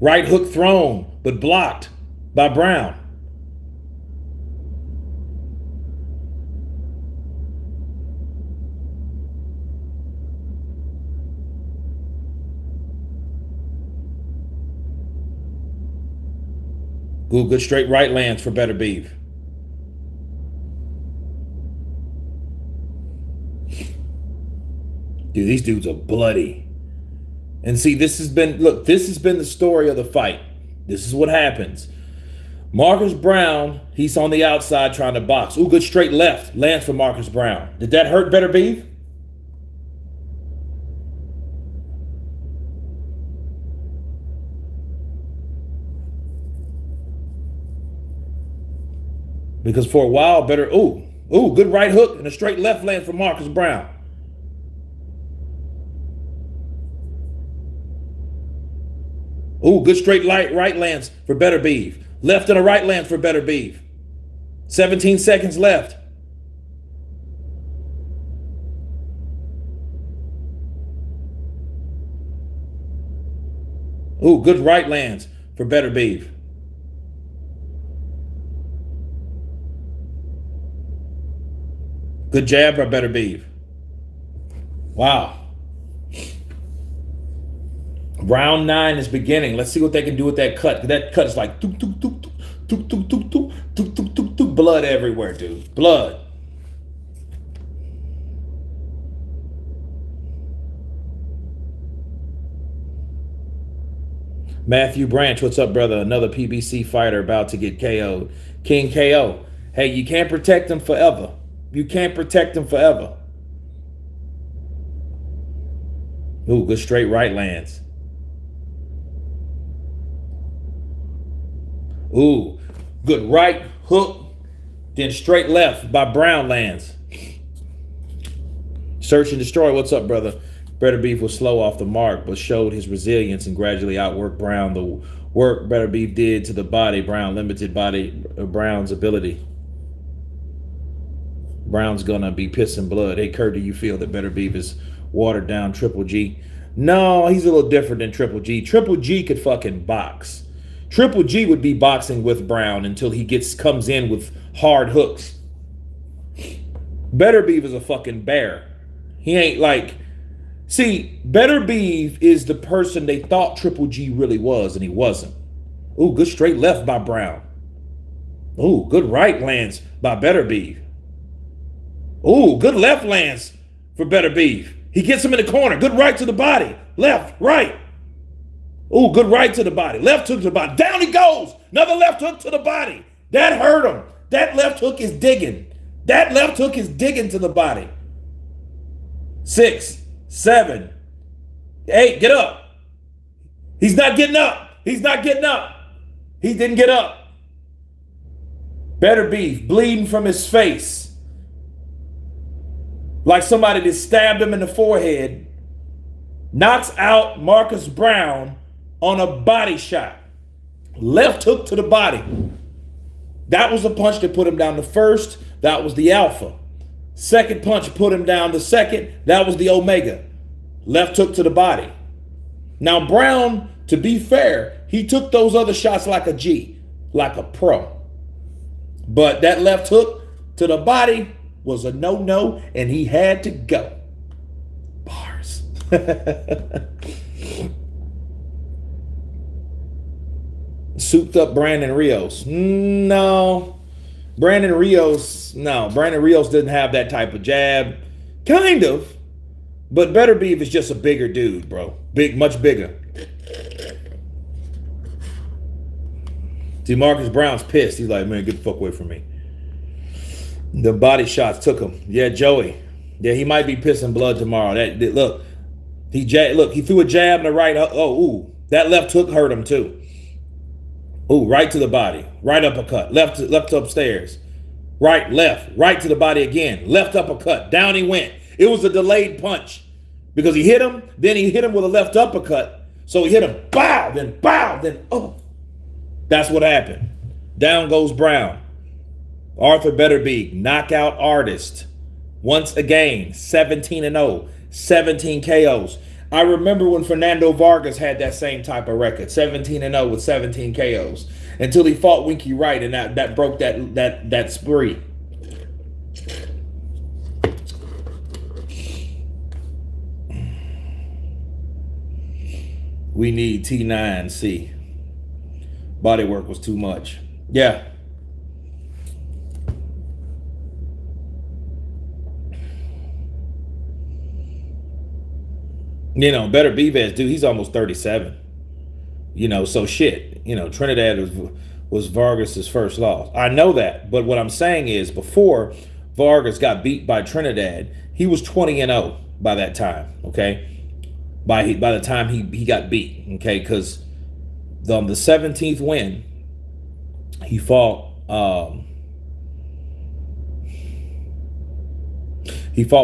Right hook thrown, but blocked by Browne. Ooh, good straight right lands for Beterbiev. Dude, these dudes are bloody. And see, this has been the story of the fight. This is what happens. Marcus Browne, he's on the outside trying to box. Ooh, good straight left lands for Marcus Browne. Did that hurt Beterbiev? Because for a while, good right hook and a straight left lands for Marcus Browne. Ooh, good straight right lands for Beterbiev. Left and a right lands for Beterbiev. 17 seconds left. Ooh, good right lands for Beterbiev. Good jab by Beterbiev. Wow. Round 9 is beginning. Let's see what they can do with that cut. That cut is like blood everywhere, dude. Blood. Matthew Branch, what's up, brother? Another PBC fighter about to get KO'd. King KO. Hey, you can't protect him forever. You can't protect him forever. Ooh, good straight right lands. Ooh, good right hook, then straight left by Browne lands. Search and Destroy, what's up, brother? Beterbiev was slow off the mark, but showed his resilience and gradually outworked Browne. The work Beterbiev did to the body, Browne limited Browne's ability. Browne's gonna be pissing blood. Hey, Kurt, do you feel that Beterbiev is watered down Triple G? No, he's a little different than Triple G. Triple G could fucking box. Triple G would be boxing with Browne until he comes in with hard hooks. Beterbiev is a fucking bear. He ain't like... See, Beterbiev is the person they thought Triple G really was, and he wasn't. Ooh, good straight left by Browne. Ooh, good right lands by Beterbiev. Ooh, good left lands for Beterbiev. He gets him in the corner. Good right to the body. Left, right. Ooh, good right to the body. Left hook to the body. Down he goes. Another left hook to the body. That hurt him. That left hook is digging. That left hook is digging to the body. 6, 7, 8. Get up. He's not getting up. He's not getting up. He didn't get up. Beterbiev bleeding from his face. Like somebody that stabbed him in the forehead. Knocks out Marcus Browne on a body shot. Left hook to the body. That was the punch that put him down the first. That was the alpha. Second punch put him down. The second, that was the Omega. Left hook to the body. Now, Browne, to be fair, he took those other shots like a G, like a pro. But that left hook to the body was a no-no, and he had to go. Bars. Souped up Brandon Rios. No. Brandon Rios didn't have that type of jab. Kind of. But Beterbiev is just a bigger dude, bro. Much bigger. See, Browne's pissed. He's like, man, get the fuck away from me. The body shots took him. Yeah, Joey. Yeah, he might be pissing blood tomorrow. Look, he threw a jab in the right. That left hook hurt him too. Ooh, right to the body. Right uppercut. Left upstairs. Right to the body again. Left uppercut. Down he went. It was a delayed punch because he hit him. Then he hit him with a left uppercut. So he hit him. Bow. Then oh. That's what happened. Down goes Browne. Aurthur Beterbiev, knockout artist. Once again, 17-0, 17 KOs. I remember when Fernando Vargas had that same type of record, 17-0 with 17 KOs, until he fought Winky Wright, and that broke that spree. We need T9C. Body work was too much. Yeah. You know, Beterbiev, dude, he's almost 37. You know, so shit. You know, Trinidad was Vargas's first loss. I know that, but what I'm saying is before Vargas got beat by Trinidad, he was 20-0 by that time, okay? By the time he got beat, okay? Because the 17th win, he fought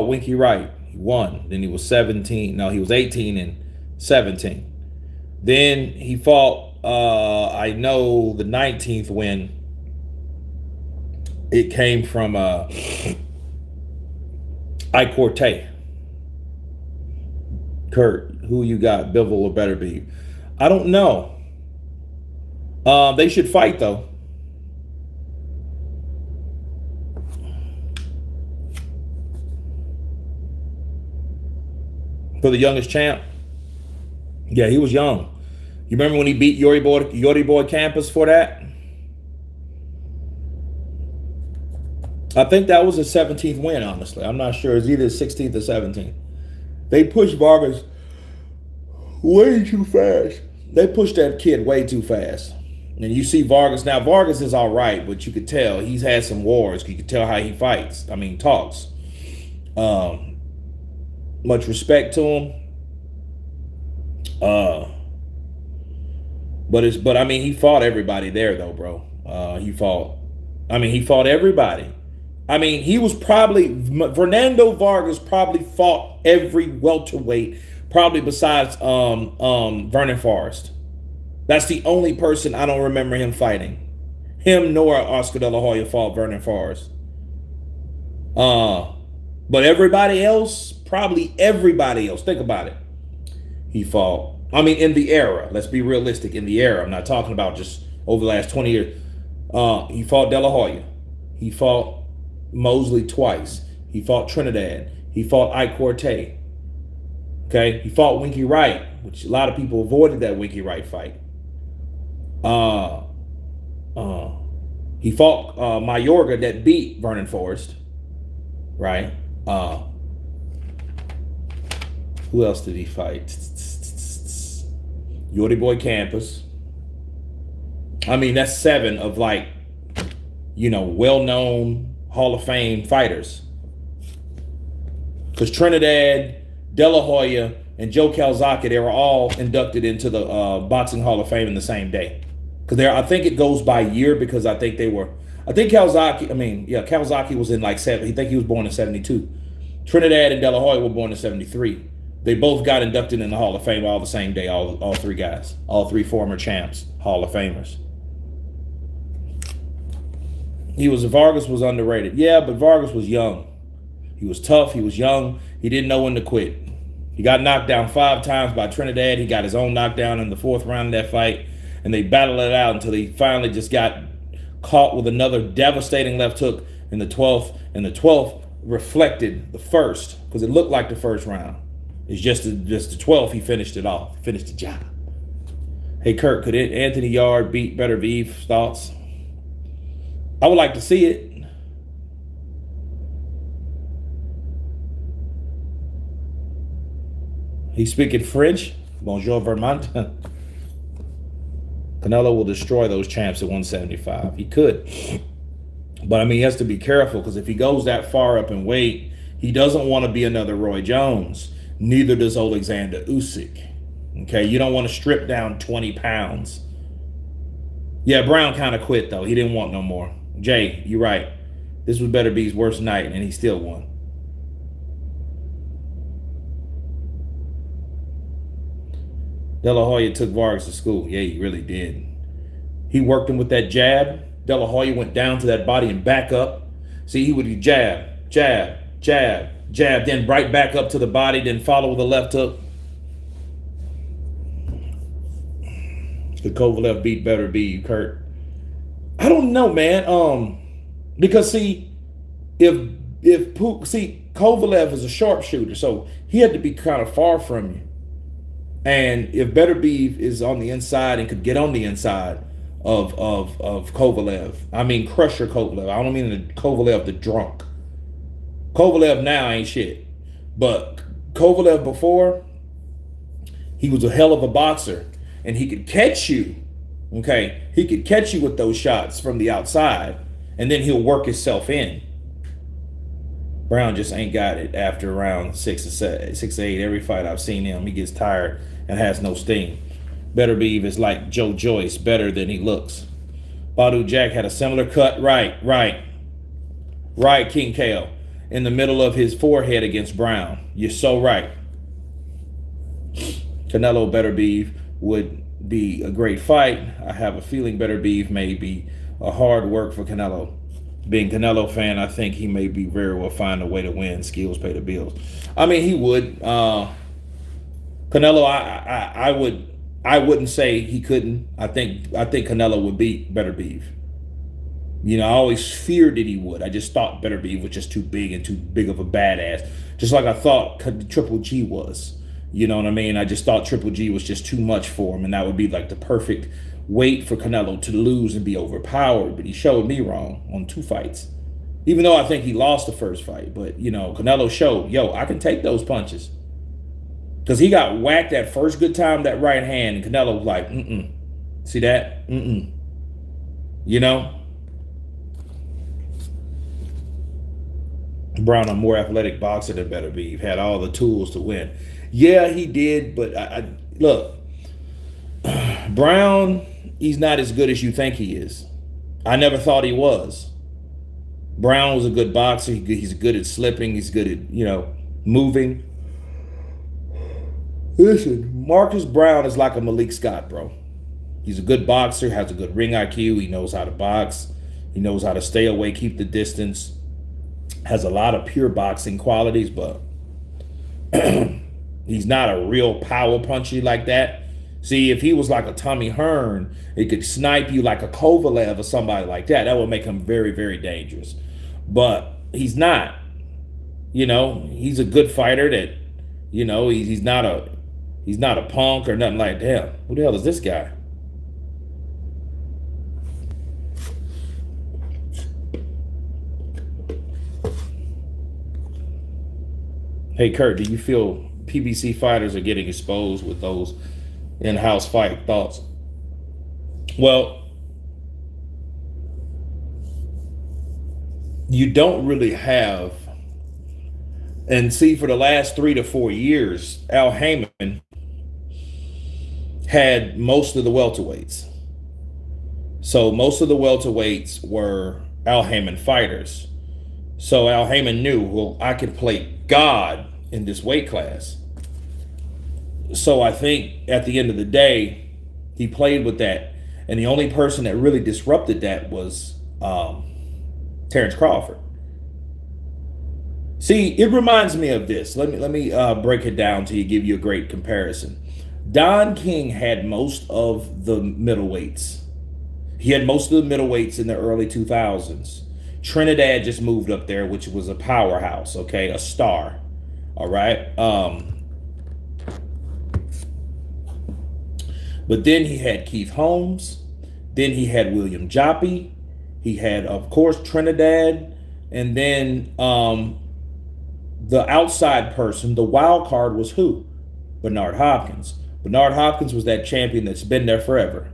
Winky Wright. He won. Then he was 17. No, he was 18 and 17. Then he fought I know the 19th win. It came from Corte. Kurt, who you got, Bivol or Beterbiev? I don't know. They should fight though. For the youngest champ. Yeah, he was young. You remember when he beat Yori Boy Campus for that? I think that was his 17th win, honestly. I'm not sure. It's either 16th or 17th. They pushed Vargas way too fast. They pushed that kid way too fast. And you see Vargas. Now, Vargas is all right, but you could tell he's had some wars. You could tell how he fights. I mean, talks. Much respect to him. But I mean, he fought everybody there though, bro. He fought everybody. I mean, Fernando Vargas probably fought every welterweight, probably besides Vernon Forrest. That's the only person I don't remember him fighting. Him nor Oscar De La Hoya fought Vernon Forrest. But everybody else, probably everybody else, think about it. He fought. I mean, in the era. Let's be realistic. In the era. I'm not talking about just over the last 20 years. He fought De La Hoya. He fought Mosley twice. He fought Trinidad. He fought Ike Corte. Okay? He fought Winky Wright, which a lot of people avoided that Winky Wright fight. He fought Mayorga that beat Vernon Forrest. Right? Who else did he fight? Yori Boy Campus. I mean, that's 7 of like, you know, well-known Hall of Fame fighters. Because Trinidad, De La Hoya, and Joe Calzaghe, they were all inducted into the Boxing Hall of Fame in the same day. Because I think it goes by year because Calzaghe was in like 7. I think he was born in 72. Trinidad and De La Hoya were born in 73. They both got inducted in the Hall of Fame all the same day, all 3 guys. All 3 former champs, Hall of Famers. Vargas was underrated. Yeah, but Vargas was young. He was tough. He was young. He didn't know when to quit. He got knocked down 5 times by Trinidad. He got his own knockdown in the 4th round of that fight. And they battled it out until he finally just got caught with another devastating left hook in the 12th. And the 12th reflected the first because it looked like the first round. It's just the 12th he finished it off. Finished the job. Hey, Kurt, could Anthony Yarde beat Beterbiev? Thoughts? I would like to see it. He's speaking French. Bonjour, Vermont. Canelo will destroy those champs at 175. He could. But, I mean, he has to be careful because if he goes that far up in weight, he doesn't want to be another Roy Jones. Neither does Alexander Usyk. Okay, you don't want to strip down 20 pounds. Yeah, Browne kind of quit, though. He didn't want no more. Jay, you're right. This was Beterbiev's worst night, and he still won. De La Hoya took Vargas to school. Yeah, he really did. He worked him with that jab. De La Hoya went down to that body and back up. See, he would do jab, jab, jab, jab, then right back up to the body, then follow with a left hook. Could Kovalev beat Beterbiev, Kurt? I don't know, man. Because see, Kovalev is a sharpshooter, so he had to be kind of far from you. And if Beterbiev is on the inside and could get on the inside of Kovalev, I mean Crusher Kovalev. I don't mean the Kovalev the drunk. Kovalev now ain't shit. But Kovalev before, he was a hell of a boxer. And he could catch you. Okay? He could catch you with those shots from the outside. And then he'll work himself in. Browne just ain't got it after round 6 or 8. Every fight I've seen him, he gets tired and has no steam. Beterbiev is like Joe Joyce, better than he looks. Badu Jack had a similar cut. Right, King Kale. In the middle of his forehead against Browne. You're so right. Canelo Beterbiev would be a great fight. I have a feeling Beterbiev may be a hard work for Canelo. Being Canelo fan, I think he may be very well find a way to win. Skills pay the bills. I mean, he would. Canelo, I wouldn't say he couldn't. I think Canelo would beat Beterbiev. You know, I always feared that he would. I just thought Beterbiev was just too big of a badass. Just like I thought Triple G was. You know what I mean? I just thought Triple G was just too much for him, and that would be like the perfect weight for Canelo to lose and be overpowered. But he showed me wrong on 2 fights. Even though I think he lost the first fight. But, you know, Canelo showed, yo, I can take those punches. Because he got whacked that first good time, that right hand, and Canelo was like, See that? You know? Browne, a more athletic boxer than Beterbiev, had all the tools to win. Yeah, he did, but I look, Browne, he's not as good as you think he is. I never thought he was. Browne was a good boxer. He's good at slipping. He's good at, you know, moving. Listen, Marcus Browne is like a Malik Scott, bro. He's a good boxer, has a good ring IQ. He knows how to box. He knows how to stay away, keep the distance. Has a lot of pure boxing qualities, but he's not a real power puncher like that. See, if he was like a Tommy Hearn, he could snipe you like a Kovalev or somebody like that. That would make him very, very dangerous. But he's not. You know, he's a good fighter that, you know, he's not a punk or nothing like that. Who the hell is this guy? Hey, Kurt, do you feel PBC fighters are getting exposed with those in-house fight thoughts? Well, you don't really have, and see, for the last 3 to 4 years, Al Heyman had most of the welterweights. So most of the welterweights were Al Heyman fighters. So Al Heyman knew, well, I could play God in this weight class. So I think at the end of the day, he played with that. And the only person that really disrupted that was Terrence Crawford. See, it reminds me of this. Let me break it down to you, give you a great comparison. Don King had most of the middleweights. He had most of the middleweights in the early 2000s. Trinidad just moved up there, which was a powerhouse, okay, a star. All right. But then he had Keith Holmes. Then he had William Joppy. He had, of course, Trinidad. And then the outside person, the wild card was who? Bernard Hopkins. Bernard Hopkins was that champion that's been there forever.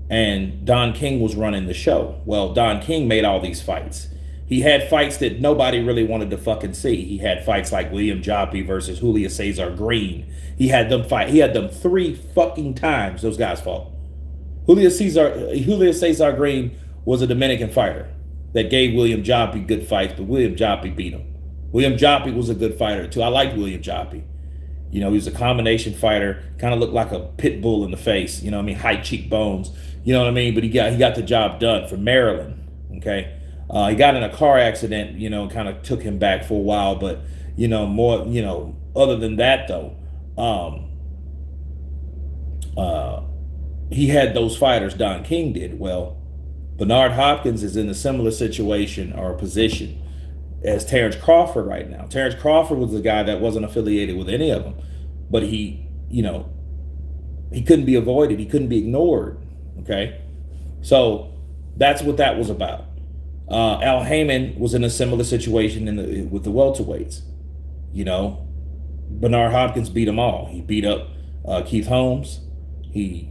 And Don King was running the show. Well, Don King made all these fights. He had fights that nobody really wanted to fucking see. He had fights like William Joppy versus Julio Cesar Green. He had them fight. He had them 3 fucking times. Those guys fought. Julio Cesar Green was a Dominican fighter that gave William Joppy good fights, but William Joppy beat him. William Joppy was a good fighter too. I liked William Joppy. You know, he was a combination fighter, kind of looked like a pit bull in the face. You know what I mean? High cheekbones. You know what I mean? But he got the job done for Maryland. Okay. He got in a car accident, you know, kind of took him back for a while, but you know, more, you know, other than that though, he had those fighters Don King did. Well, Bernard Hopkins is in a similar situation or position as Terrence Crawford right now. Terrence Crawford was the guy that wasn't affiliated with any of them, but he, you know, he couldn't be avoided. He couldn't be ignored. Okay. So that's what that was about. Al Heyman was in a similar situation with the welterweights. You know, Bernard Hopkins beat them all. He beat up Keith Holmes. He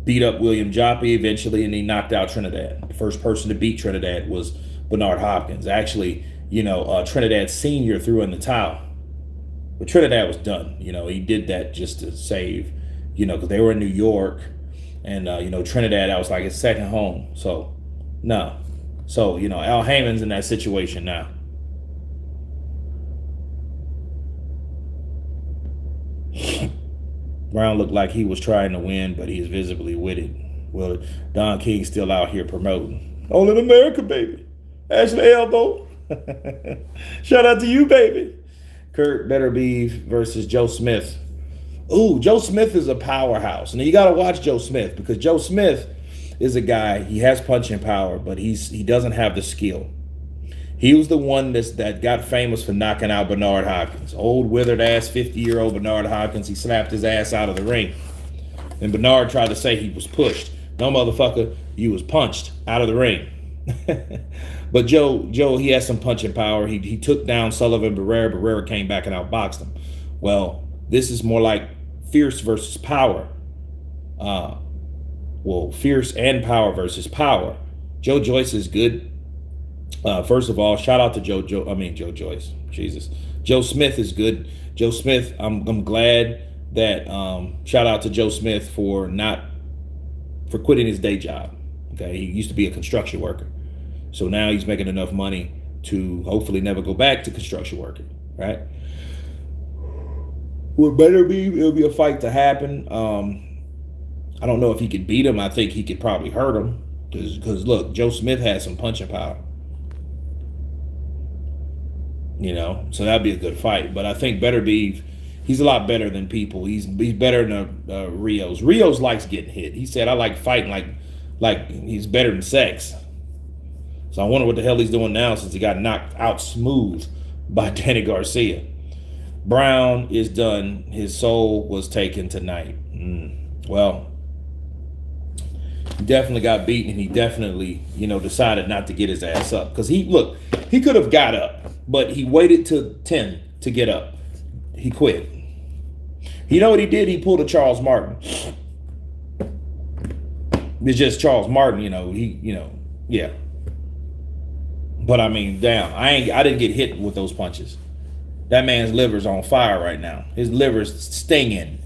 beat up William Joppy eventually, and he knocked out Trinidad. The first person to beat Trinidad was Bernard Hopkins. Actually, you know, Trinidad Sr. threw in the towel. But Trinidad was done. You know, he did that just to save, you know, because they were in New York. And, you know, Trinidad, that was like his second home. So, no. So, you know, Al Heyman's in that situation now. Browne looked like he was trying to win, but he's visibly witted. Well, Don King's still out here promoting. Only in America, baby. Ashley Elbow. Shout out to you, baby. Kurt Beterbiev versus Joe Smith. Ooh, Joe Smith is a powerhouse. Now, you got to watch Joe Smith because Joe Smith is a guy, he has punching power, but he doesn't have the skill. He was the one that got famous for knocking out Bernard Hopkins. Old, withered-ass, 50-year-old Bernard Hopkins. He slapped his ass out of the ring. And Bernard tried to say he was pushed. No, motherfucker, you was punched out of the ring. But Joe, he has some punching power. He took down Sullivan Barrera. Barrera came back and outboxed him. Well, this is more like fierce versus power. Fierce and power versus power. Joe Joyce is good. First of all, shout out to Joe Joyce. Jesus. Joe Smith is good. Joe Smith, I'm glad that shout out to Joe Smith for quitting his day job. Okay, he used to be a construction worker. So now he's making enough money to hopefully never go back to construction working, right? Would Beterbiev, it'll be a fight to happen. I don't know if he could beat him. I think he could probably hurt him because look, Joe Smith has some punching power. You know, so that'd be a good fight. But I think Beterbiev, he's a lot better than people. He's better than Rios. Rios likes getting hit. He said, "I like fighting like he's better than sex." So I wonder what the hell he's doing now since he got knocked out smooth by Danny Garcia. Browne is done. His soul was taken tonight. Well, he definitely got beaten, and he definitely, you know, decided not to get his ass up. Because he could have got up, but he waited to 10 to get up. He quit. You know what he did? He pulled a Charles Martin. It's just Charles Martin, yeah. But I mean, damn, I didn't get hit with those punches. That man's liver's on fire right now. His liver's stinging.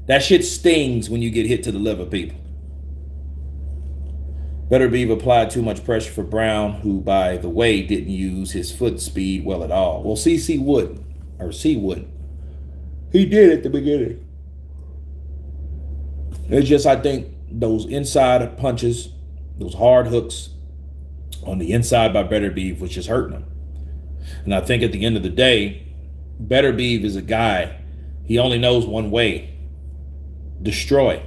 That shit stings when you get hit to the liver, people. Beterbiev applied too much pressure for Browne, who, by the way, didn't use his foot speed well at all. Well, C would. He did at the beginning. It's just, I think, those inside punches, those hard hooks on the inside by Beterbiev was just hurting him. And I think at the end of the day, Beterbiev is a guy, he only knows one way: destroy.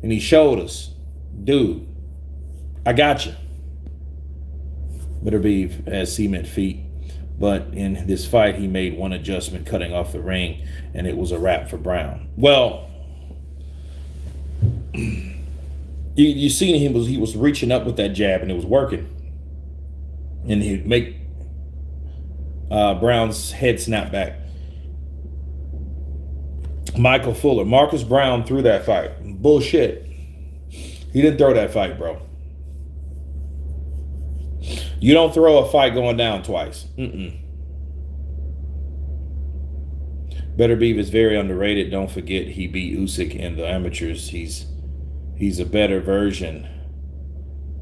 And he showed us, dude, I got you. Beterbiev has cement feet, but in this fight, he made one adjustment, cutting off the ring, and it was a wrap for Browne. Well, you seen he was reaching up with that jab, and it was working. And he'd make Browne's head snap back. Michael Fuller, Marcus Browne threw that fight. Bullshit. He didn't throw that fight, bro. You don't throw a fight going down twice. Beterbiev is very underrated. Don't forget he beat Usyk in the amateurs. He's a better version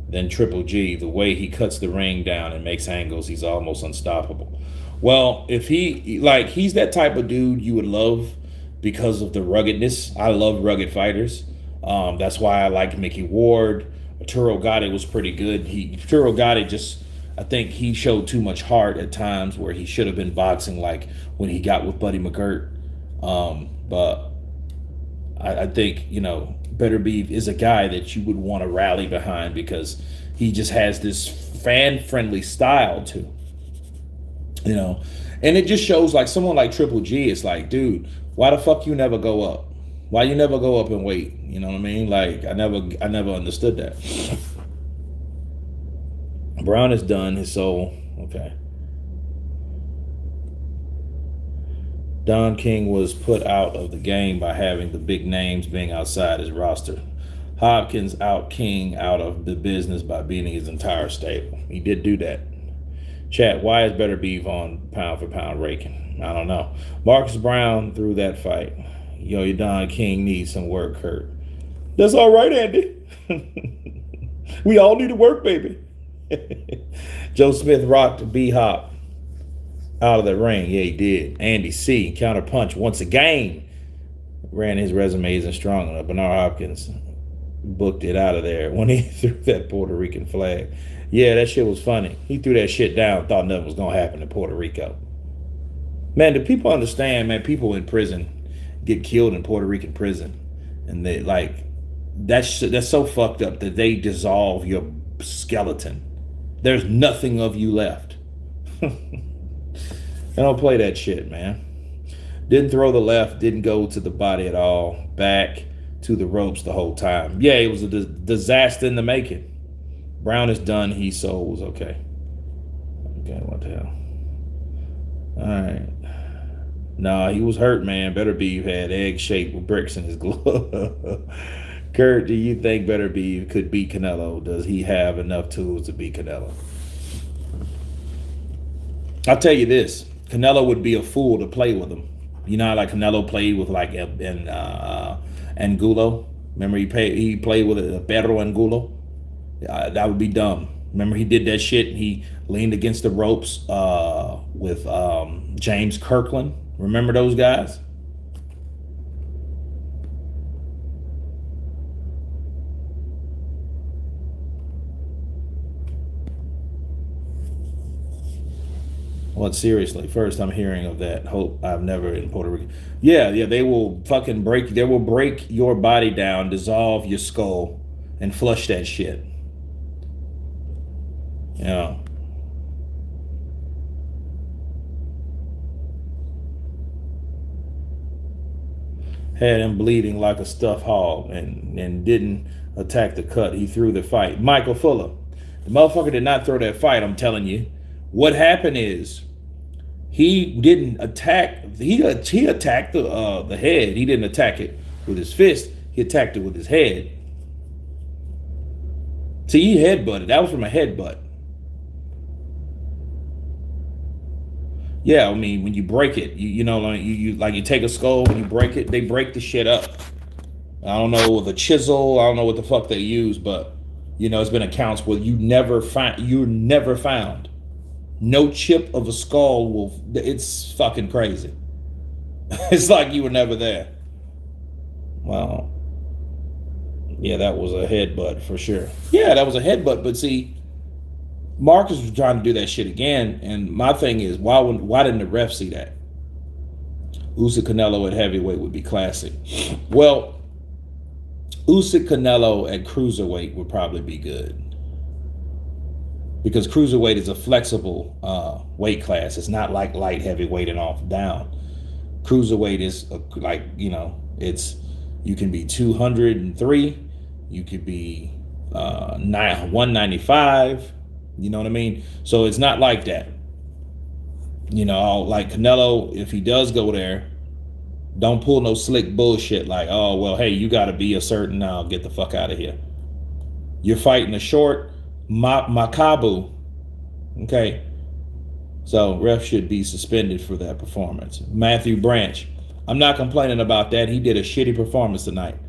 than Triple G. The way he cuts the ring down and makes angles, he's almost unstoppable. Well, if he's that type of dude you would love because of the ruggedness. I love rugged fighters. That's why I like Mickey Ward. Arturo Gatti was pretty good. Arturo Gatti just, I think he showed too much heart at times where he should have been boxing like when he got with Buddy McGirt. But I think, Beterbiev is a guy that you would want to rally behind because he just has this fan-friendly style too. And it just shows like someone like Triple G, it's like, dude, why the fuck you never go up? Why you never go up and wait? You know what I mean? Like, I never understood that. Browne is done, so okay. Don King was put out of the game by having the big names being outside his roster. Hopkins out King out of the business by beating his entire stable. He did do that. Chat, why is Beterbiev on pound for pound raking? I don't know. Marcus Browne threw that fight. Your Don King needs some work, Kurt. That's all right, Andy. We all need to work, baby. Joe Smith rocked B-Hop out of the ring. Yeah, he did. Andy C. counterpunch once again. Ran his resume isn't strong enough. Bernard Hopkins booked it out of there when he threw that Puerto Rican flag. Yeah, that shit was funny. He threw that shit down, thought nothing was going to happen in Puerto Rico. Man, do people understand, man, people in prison get killed in Puerto Rican prison. And they that's so fucked up that they dissolve your skeleton. There's nothing of you left. I don't play that shit, man. Didn't throw the left, didn't go to the body at all. Back to the ropes the whole time. Yeah, it was a disaster in the making. Browne is done. He sold. Okay. Okay, what the hell? All right. Nah, he was hurt, man. Beterbiev had egg-shaped bricks in his glove. Kurt, do you think Beterbiev could beat Canelo? Does he have enough tools to beat Canelo? I'll tell you this. Canelo would be a fool to play with him. You know how like Canelo played with like Angulo? Remember he played with Pedro Angulo? That would be dumb. Remember he did that shit? He leaned against the ropes with James Kirkland. Remember those guys? Well, seriously, first I'm hearing of that. Hope I've never in Puerto Rico. Yeah, they will fucking break your body down, dissolve your skull, and flush that shit. Yeah. Had him bleeding like a stuffed hog and didn't attack the cut. He threw the fight. Michael Fuller. The motherfucker did not throw that fight, I'm telling you. What happened is he didn't attack. He attacked the head. He didn't attack it with his fist. He attacked it with his head. See, he headbutted. That was from a headbutt. Yeah, I mean, when you break it, you take a skull, when you break it, they break the shit up. I don't know, with a chisel, I don't know what the fuck they use, but it's been accounts where you're never found. No chip of a skull it's fucking crazy. It's like you were never there. Well, yeah, that was a headbutt for sure. Yeah, that was a headbutt, but see, Marcus was trying to do that shit again, and my thing is, why didn't the ref see that? Usyk Canelo at heavyweight would be classic. Well, Usyk Canelo at cruiserweight would probably be good, because cruiserweight is a flexible weight class. It's not like light heavyweight and off down. Cruiserweight is like, it's, you can be 203, you could be 195. You know what I mean? So it's not like that. Like Canelo, if he does go there, don't pull no slick bullshit like, oh, well, hey, you got to be a certain, now get the fuck out of here. You're fighting a short Makabu. Okay. So ref should be suspended for that performance. Matthew Branch, I'm not complaining about that. He did a shitty performance tonight.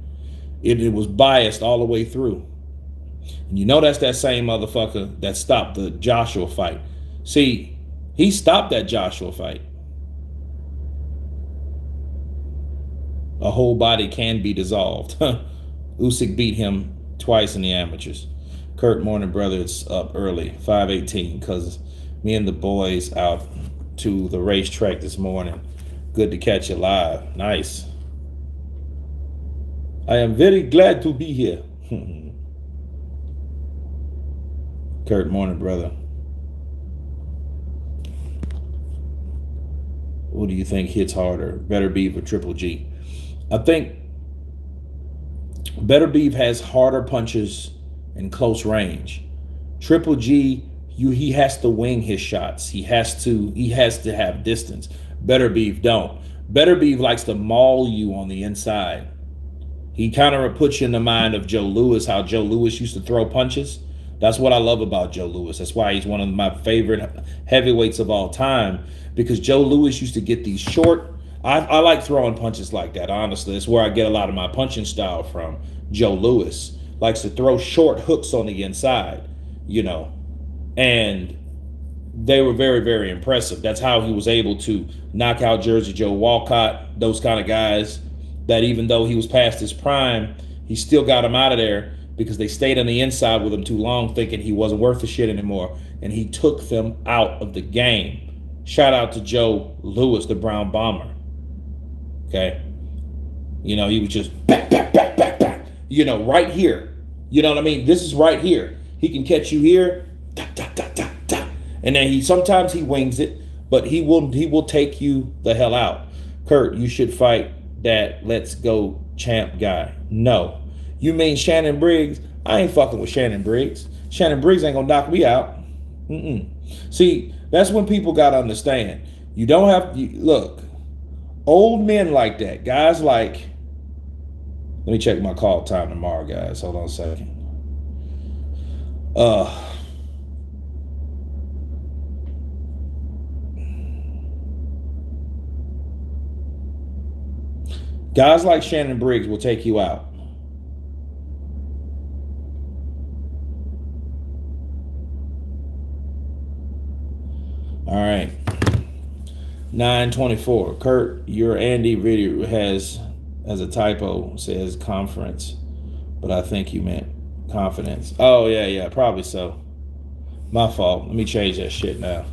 It was biased all the way through. And that's that same motherfucker that stopped the Joshua fight. See, he stopped that Joshua fight. A whole body can be dissolved. Usyk beat him twice in the amateurs. Kurt, morning, brother. It's up early, 5:18, because me and the boys out to the racetrack this morning. Good to catch you live. Nice. I am very glad to be here. Kurt, morning, brother. What do you think hits harder, Beterbiev or Triple G? I think Beterbiev has harder punches in close range. Triple G, he has to wing his shots. He has to have distance. Beterbiev don't. Beterbiev likes to maul you on the inside. He kind of puts you in the mind of Joe Louis, how Joe Louis used to throw punches. That's what I love about Joe Louis. That's why he's one of my favorite heavyweights of all time, because Joe Louis used to get these short. I like throwing punches like that, honestly. That's where I get a lot of my punching style from. Joe Louis likes to throw short hooks on the inside, and they were very, very impressive. That's how he was able to knock out Jersey Joe Walcott, those kind of guys that even though he was past his prime, he still got him out of there because they stayed on the inside with him too long, thinking he wasn't worth the shit anymore, and he took them out of the game. Shout out to Joe Louis, the Browne bomber. Okay? He was just back, right here. You know what I mean? This is right here. He can catch you here, and then sometimes he wings it, but he will take you the hell out. Kurt, you should fight that let's go champ guy. No. You mean Shannon Briggs? I ain't fucking with Shannon Briggs. Shannon Briggs ain't gonna knock me out. See, that's when people gotta understand. You don't have to look. Old men like that, guys like. Let me check my call time tomorrow, guys. Hold on a second. Guys like Shannon Briggs will take you out. All right. 924. Kurt, your Andy video has a typo, says conference, but I think you meant confidence. Oh, yeah, probably so. My fault. Let me change that shit now.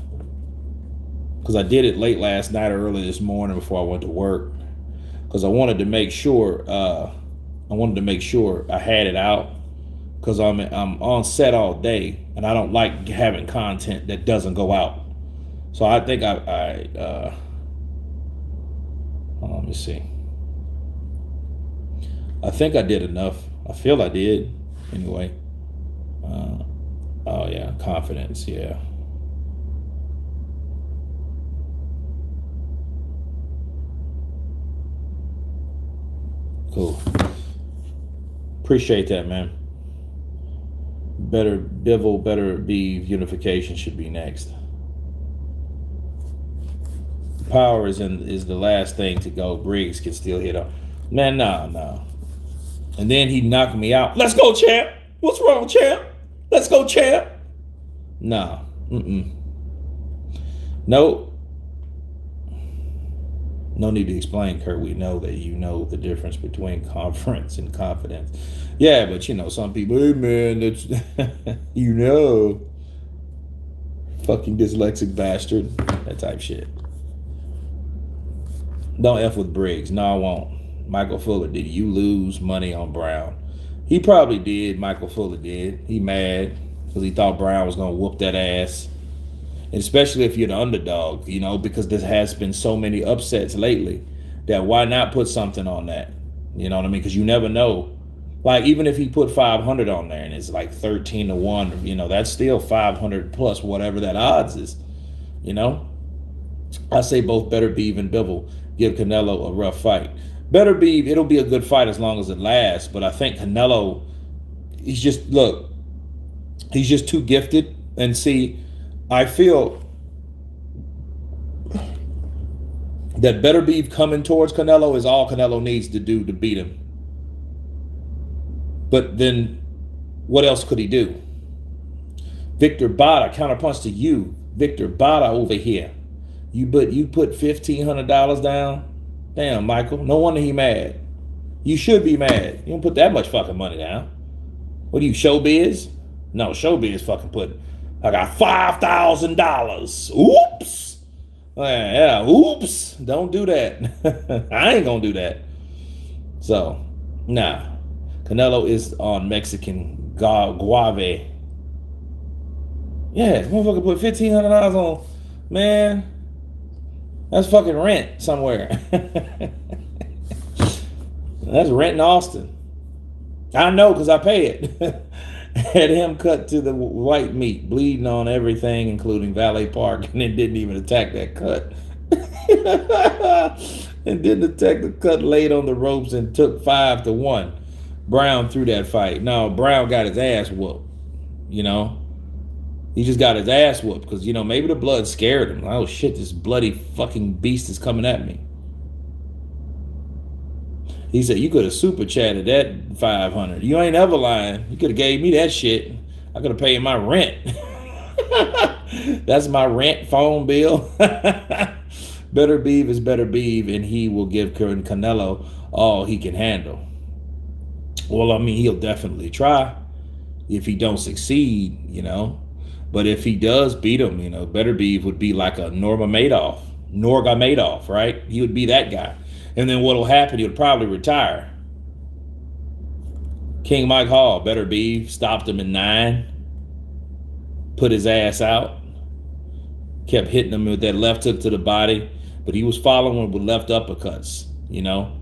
Because I did it late last night or early this morning before I went to work. Because I wanted to make sure I had it out. Because I'm on set all day, and I don't like having content that doesn't go out. So I think hold on, let me see. I think I did enough. I feel I did. Anyway. Oh yeah, confidence, yeah. Cool. Appreciate that, man. Beterbiev unification should be next. Power is the last thing to go. Briggs can still hit up. Man, no. And then he knocked me out. Let's go, champ. What's wrong, champ? Let's go, champ. No. No. No need to explain, Kurt. We know that you know the difference between conference and confidence. Yeah, but some people, hey man, that's Fucking dyslexic bastard. That type shit. Don't F with Briggs. No, I won't. Michael Fuller, did you lose money on Browne? He probably did. Michael Fuller did. He mad because he thought Browne was going to whoop that ass. And especially if you're the underdog, you know, because there has been so many upsets lately that why not put something on that? You know what I mean? Because you never know. Like, even if he put 500 on there and it's like 13-1, you know, that's still 500 plus whatever that odds is, you know? I say both Beterbiev and Bivol give Canelo a rough fight. Beterbiev, it'll be a good fight as long as it lasts, but I think Canelo, he's just too gifted. And see, I feel that Beterbiev coming towards Canelo is all Canelo needs to do to beat him. But then what else could he do? Victor Bada, counterpunch to you. Victor Bada over here. You put $1,500 down? Damn, Michael. No wonder he mad. You should be mad. You don't put that much fucking money down. What are you, Showbiz? No, Showbiz fucking put, I got $5,000. Oops. Yeah, oops. Don't do that. I ain't gonna do that. So, nah. Canelo is on Mexican guave. Yeah, motherfucker put $1,500 on. Man, that's fucking rent somewhere. That's rent in Austin. I know because I pay it. Had him cut to the white meat, bleeding on everything, including Valet Park, and then didn't even attack that cut. And didn't attack the cut, laid on the ropes, and took 5-1. Browne threw that fight. No, Browne got his ass whooped. You know? He just got his ass whooped because, you know, maybe the blood scared him. Oh, shit, this bloody fucking beast is coming at me. He said, you could have super chatted that 500. You ain't ever lying. You could have gave me that shit. I could have paid my rent. That's my rent phone bill. Beterbiev is Beterbiev, and he will give Canelo all he can handle. Well, I mean, he'll definitely try if he don't succeed, you know. But if he does beat him, you know, Beterbiev would be like a Norga Madoff, right? He would be that guy. And then what'll happen, he'll probably retire. King Mike Hall, Beterbiev, stopped him in 9, put his ass out, kept hitting him with that left hook to the body, but he was following with left uppercuts, you know.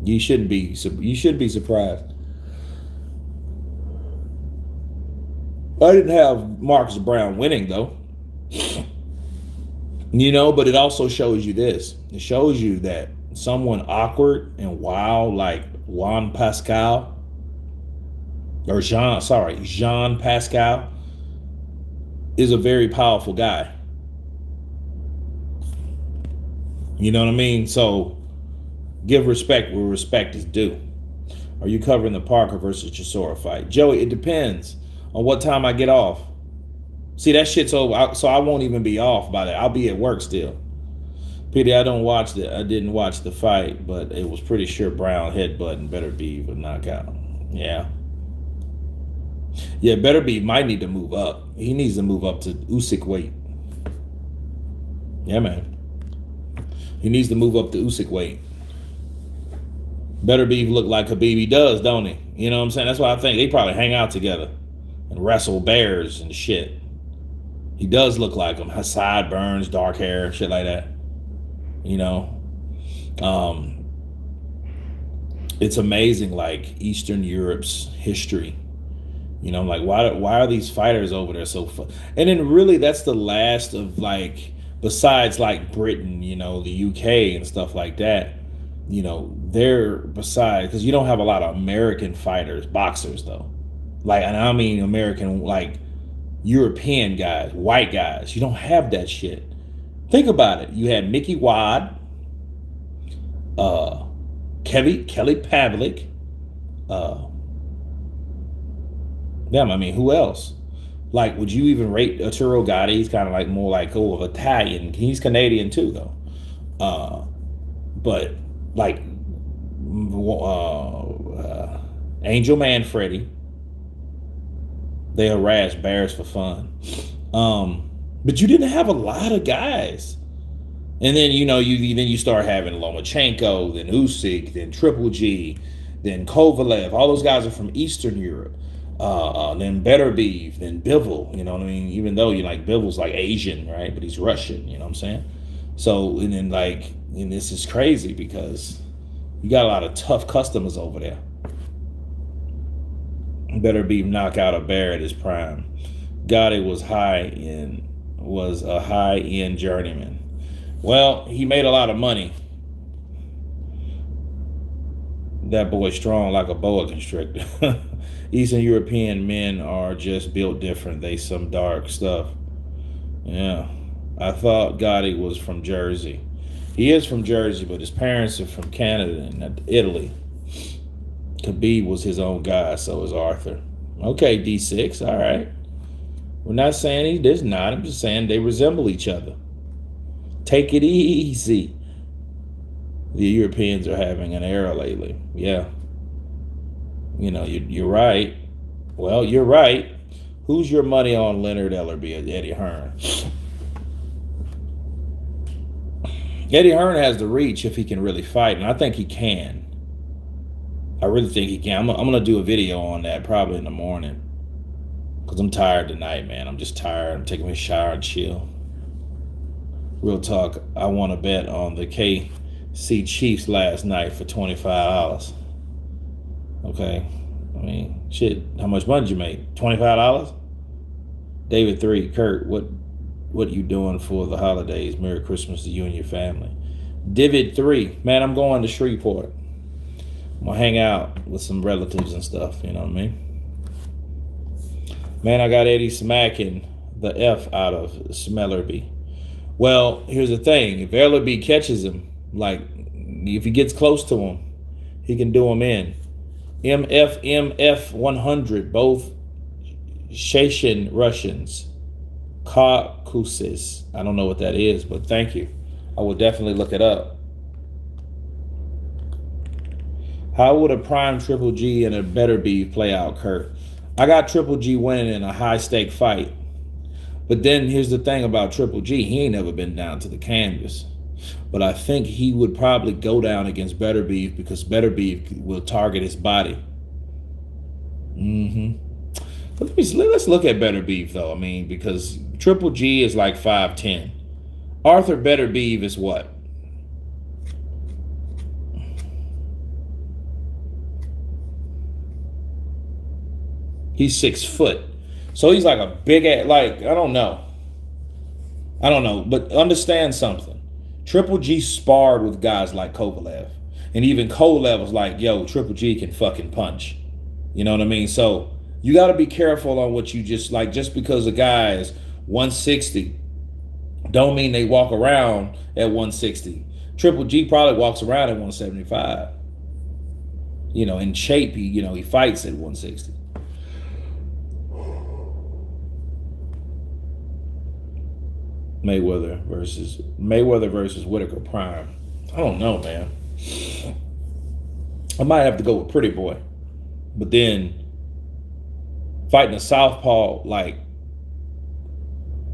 You should be surprised. I didn't have Marcus Browne winning though. You know, but it also shows you this. It shows you that someone awkward and wild like Jean Pascal is a very powerful guy. You know what I mean? So give respect where respect is due. Are you covering the Parker versus Chisora fight? Joey, it depends on what time I get off. See, that shit's over, so I won't even be off by that. I'll be at work still. Petey, I didn't watch the fight, but it was pretty sure Browne headbutt and Beterbiev would knock out. Yeah. Yeah, Beterbiev might need to move up. He needs to move up to Usyk weight. Yeah, man. He needs to move up to Usyk weight. Beterbiev look like Khabib does, don't he? You know what I'm saying? That's why I think they probably hang out together and wrestle bears and shit. He does look like him. Has sideburns, dark hair, shit like that. You know? It's amazing, like, Eastern Europe's history. You know, like, why are these fighters over there so fun? And then really that's the last of, like, besides, like, Britain, you know, the UK and stuff like that. You know, they're beside, because you don't have a lot of American fighters, boxers, though. Like, and I mean American, like, European guys, white guys. You don't have that shit. Think about it. You had Mickey Wad, Kelly Pavlik. Damn, I mean, who else? Like, would you even rate Arturo Gatti? He's kind of like more like, of Italian. He's Canadian too, though. But like Angel Manfredi. They harass bears for fun. But you didn't have a lot of guys. And then you start having Lomachenko, then Usyk, then Triple G, then Kovalev. All those guys are from Eastern Europe. Then Beterbiev, then Bivol. You know what I mean? Even though Bivol's like Asian, right? But he's Russian. You know what I'm saying? So and then and this is crazy because you got a lot of tough customers over there. Beterbiev knock out a bear at his prime. Gotti was a high end journeyman. Well, he made a lot of money. That boy strong like a boa constrictor. Eastern European men are just built different. They some dark stuff. Yeah. I thought Gotti was from Jersey. He is from Jersey, but his parents are from Canada and Italy. Khabib was his own guy, so is Aurthur. Okay, D6, all right. We're not saying he does not. I'm just saying they resemble each other. Take it easy. The Europeans are having an era lately. Yeah. You're right. Well, you're right. Who's your money on Leonard Ellerby or Eddie Hearn? Eddie Hearn has the reach if he can really fight, and I think he can. I really think he can. I'm going to do a video on that probably in the morning because I'm tired tonight, man. I'm just tired. I'm taking a shower and chill. Real talk, I won a bet on the KC Chiefs last night for $25. Okay. I mean, shit, how much money did you make? $25? David 3, Kurt, what you doing for the holidays? Merry Christmas to you and your family. David 3, man, I'm going to Shreveport. I'm going to hang out with some relatives and stuff, you know what I mean? Man, I got Eddie smacking the F out of Smellerby. Well, here's the thing. If Ellerby catches him, if he gets close to him, he can do him in. MF 100, both Chechen Russians. Caucasus. I don't know what that is, but thank you. I will definitely look it up. How would a prime Triple G and a Beterbiev play out, Kurt? I got Triple G winning in a high-stake fight. But then here's the thing about Triple G. He ain't never been down to the canvas. But I think he would probably go down against Beterbiev because Beterbiev will target his body. But let's look at Beterbiev, though. I mean, because Triple G is like 5'10". Aurthur Beterbiev is what? He's 6 foot. So he's like a big ass, I don't know. But understand something. Triple G sparred with guys like Kovalev. And even Kovalev was like, yo, Triple G can fucking punch. You know what I mean? So you got to be careful on what you just because a guy is 160, don't mean they walk around at 160. Triple G probably walks around at 175. In shape, he fights at 160. Mayweather versus Whitaker prime. I don't know, man. I might have to go with Pretty Boy. But then fighting a southpaw like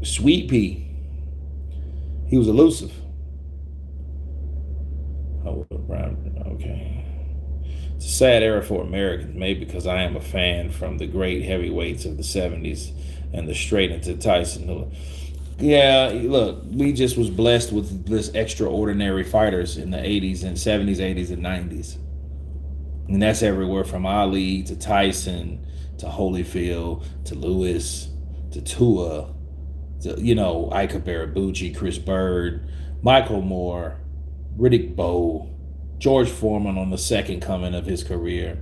Sweet Pea, he was elusive. Okay. It's a sad era for Americans, maybe because I am a fan from the great heavyweights of the 70s and the straight into Tyson. Yeah, look, we just was blessed with this extraordinary fighters in the 80s and 70s, 80s, and 90s. And that's everywhere from Ali to Tyson to Holyfield to Lewis to Tua to, Ika Barabucci, Chris Bird, Michael Moore, Riddick Bowe, George Foreman on the second coming of his career.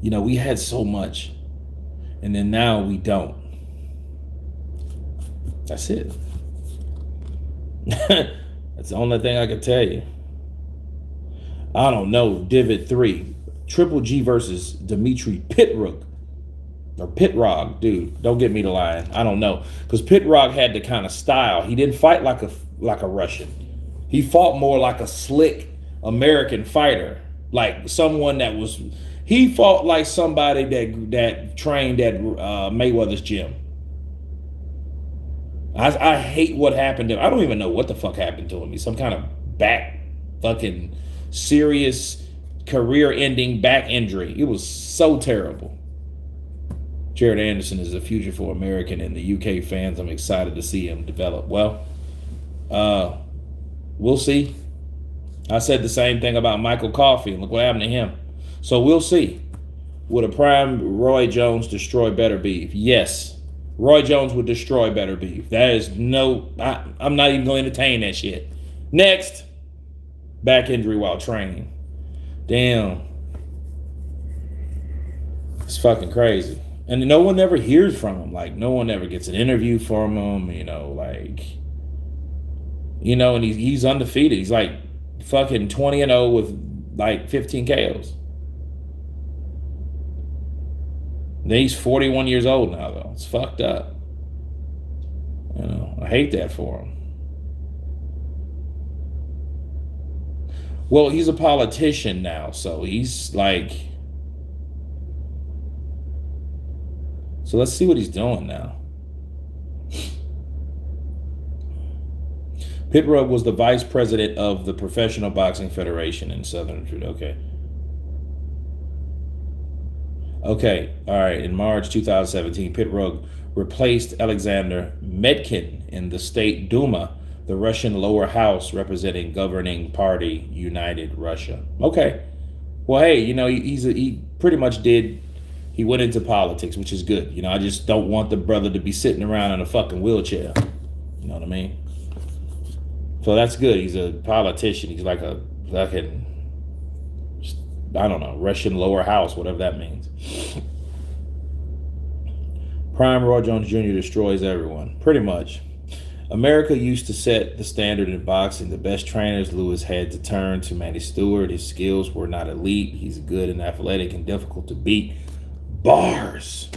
We had so much. And then now we don't. That's it. That's the only thing I can tell you. I don't know. Divot 3. Triple G versus Dimitri Pitrog. Or Pitrog, dude. Don't get me to lying. I don't know. Because Pitrog had the kind of style. He didn't fight like a Russian. He fought more like a slick American fighter. Like someone that was... He fought like somebody that trained at Mayweather's gym. I hate what happened to him. I don't even know what the fuck happened to him. He's some kind of back fucking serious career-ending back injury. It was so terrible. Jared Anderson is a future for American and the UK fans. I'm excited to see him develop. Well, we'll see. I said the same thing about Michael Coffey, and look what happened to him. So we'll see. Would a prime Roy Jones destroy Beterbiev? Yes. Roy Jones would destroy Beterbiev. That is I'm not even going to entertain that shit. Next. Back injury while training. Damn. It's fucking crazy. And no one ever hears from him. Like, no one ever gets an interview from him, and he's undefeated. He's like fucking 20-0 with like 15 KOs. Then he's 41 years old now, though. It's fucked up. I hate that for him. Well, he's a politician now, so he's like... So let's see what he's doing now. Pitbull was the vice president of the Professional Boxing Federation in Southern Truth. Okay, all right. In March 2017, Pitbull replaced Alexander Medkin in the State Duma, the Russian lower house representing governing party United Russia. Okay. Well, hey, he pretty much did. He went into politics, which is good. I just don't want the brother to be sitting around in a fucking wheelchair. You know what I mean? So that's good. He's a politician. He's like a fucking, I don't know, Russian lower house, whatever that means. Prime Roy Jones Jr. destroys everyone, pretty much. America used to set the standard in boxing. The best trainers Lewis had to turn to Manny Stewart. His skills were not elite. He's good and athletic and difficult to beat. Bars.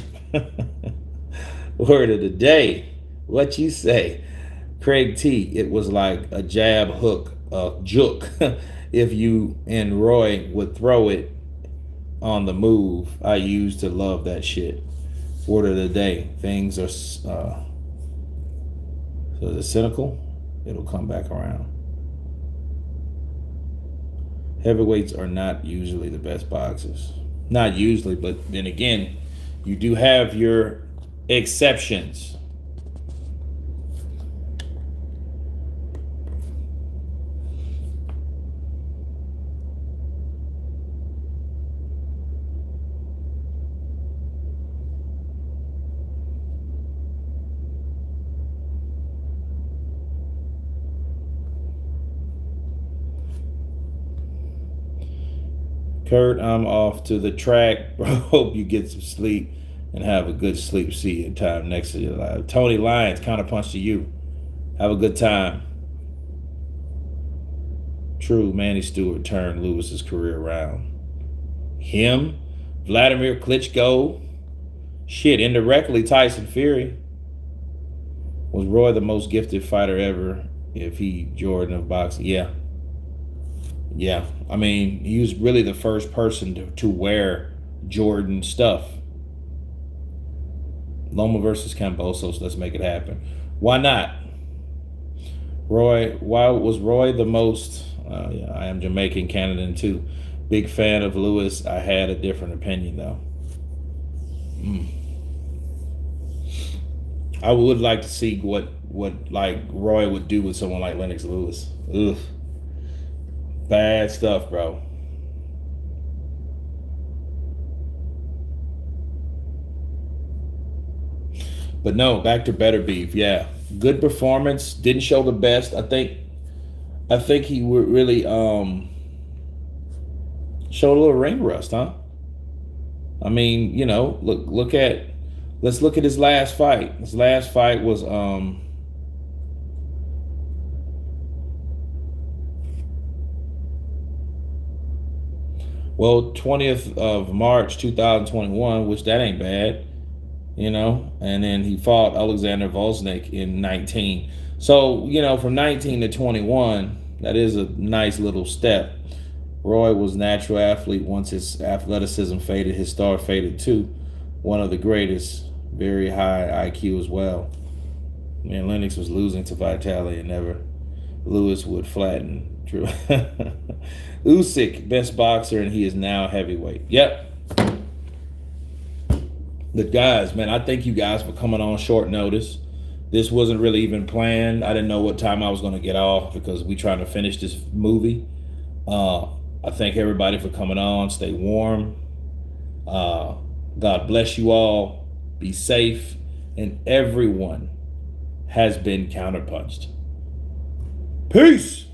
Word of the day. What you say? Craig T. It was like a jab hook, juke. If you and Roy would throw it on the move, I used to love that shit. Word of the day. Things are so they're cynical. It'll come back around. Heavyweights are not usually the best boxers. Not usually, but then again, you do have your exceptions. Kurt, I'm off to the track. Bro, hope you get some sleep and have a good sleep. See you time next to your life. Tony Lyons, counterpunch to you. Have a good time. True, Manny Stewart turned Lewis's career around. Him, Vladimir Klitschko, shit, indirectly Tyson Fury. Was Roy the most gifted fighter ever? If he Jordan of boxing? Yeah, I mean, he was really the first person to wear Jordan stuff. Loma versus Cambosos, let's make it happen. Why not? Why was Roy the most? Yeah, I am Jamaican, Canadian too. Big fan of Lewis. I had a different opinion though. I would like to see what like Roy would do with someone like Lennox Lewis. Ugh. Bad stuff, bro. But no, back to Beterbiev. Yeah, good performance. Didn't show the best. I think he would really showed a little ring rust, huh? I mean, let's look at his last fight. His last fight was well, 20th of March 2021, which that ain't bad, and then he fought Alexander Volznik in 19. So, from 19 to 21, that is a nice little step. Roy was a natural athlete. Once his athleticism faded, his star faded too. One of the greatest, very high IQ as well. Man, Lennox was losing to Vitali and never. Lewis would flatten Drew. Usyk, best boxer, and he is now heavyweight. Yep. But guys, man, I thank you guys for coming on short notice. This wasn't really even planned. I didn't know what time I was going to get off because we trying to finish this movie. I thank everybody for coming on. Stay warm. God bless you all. Be safe. And everyone has been counterpunched. Peace.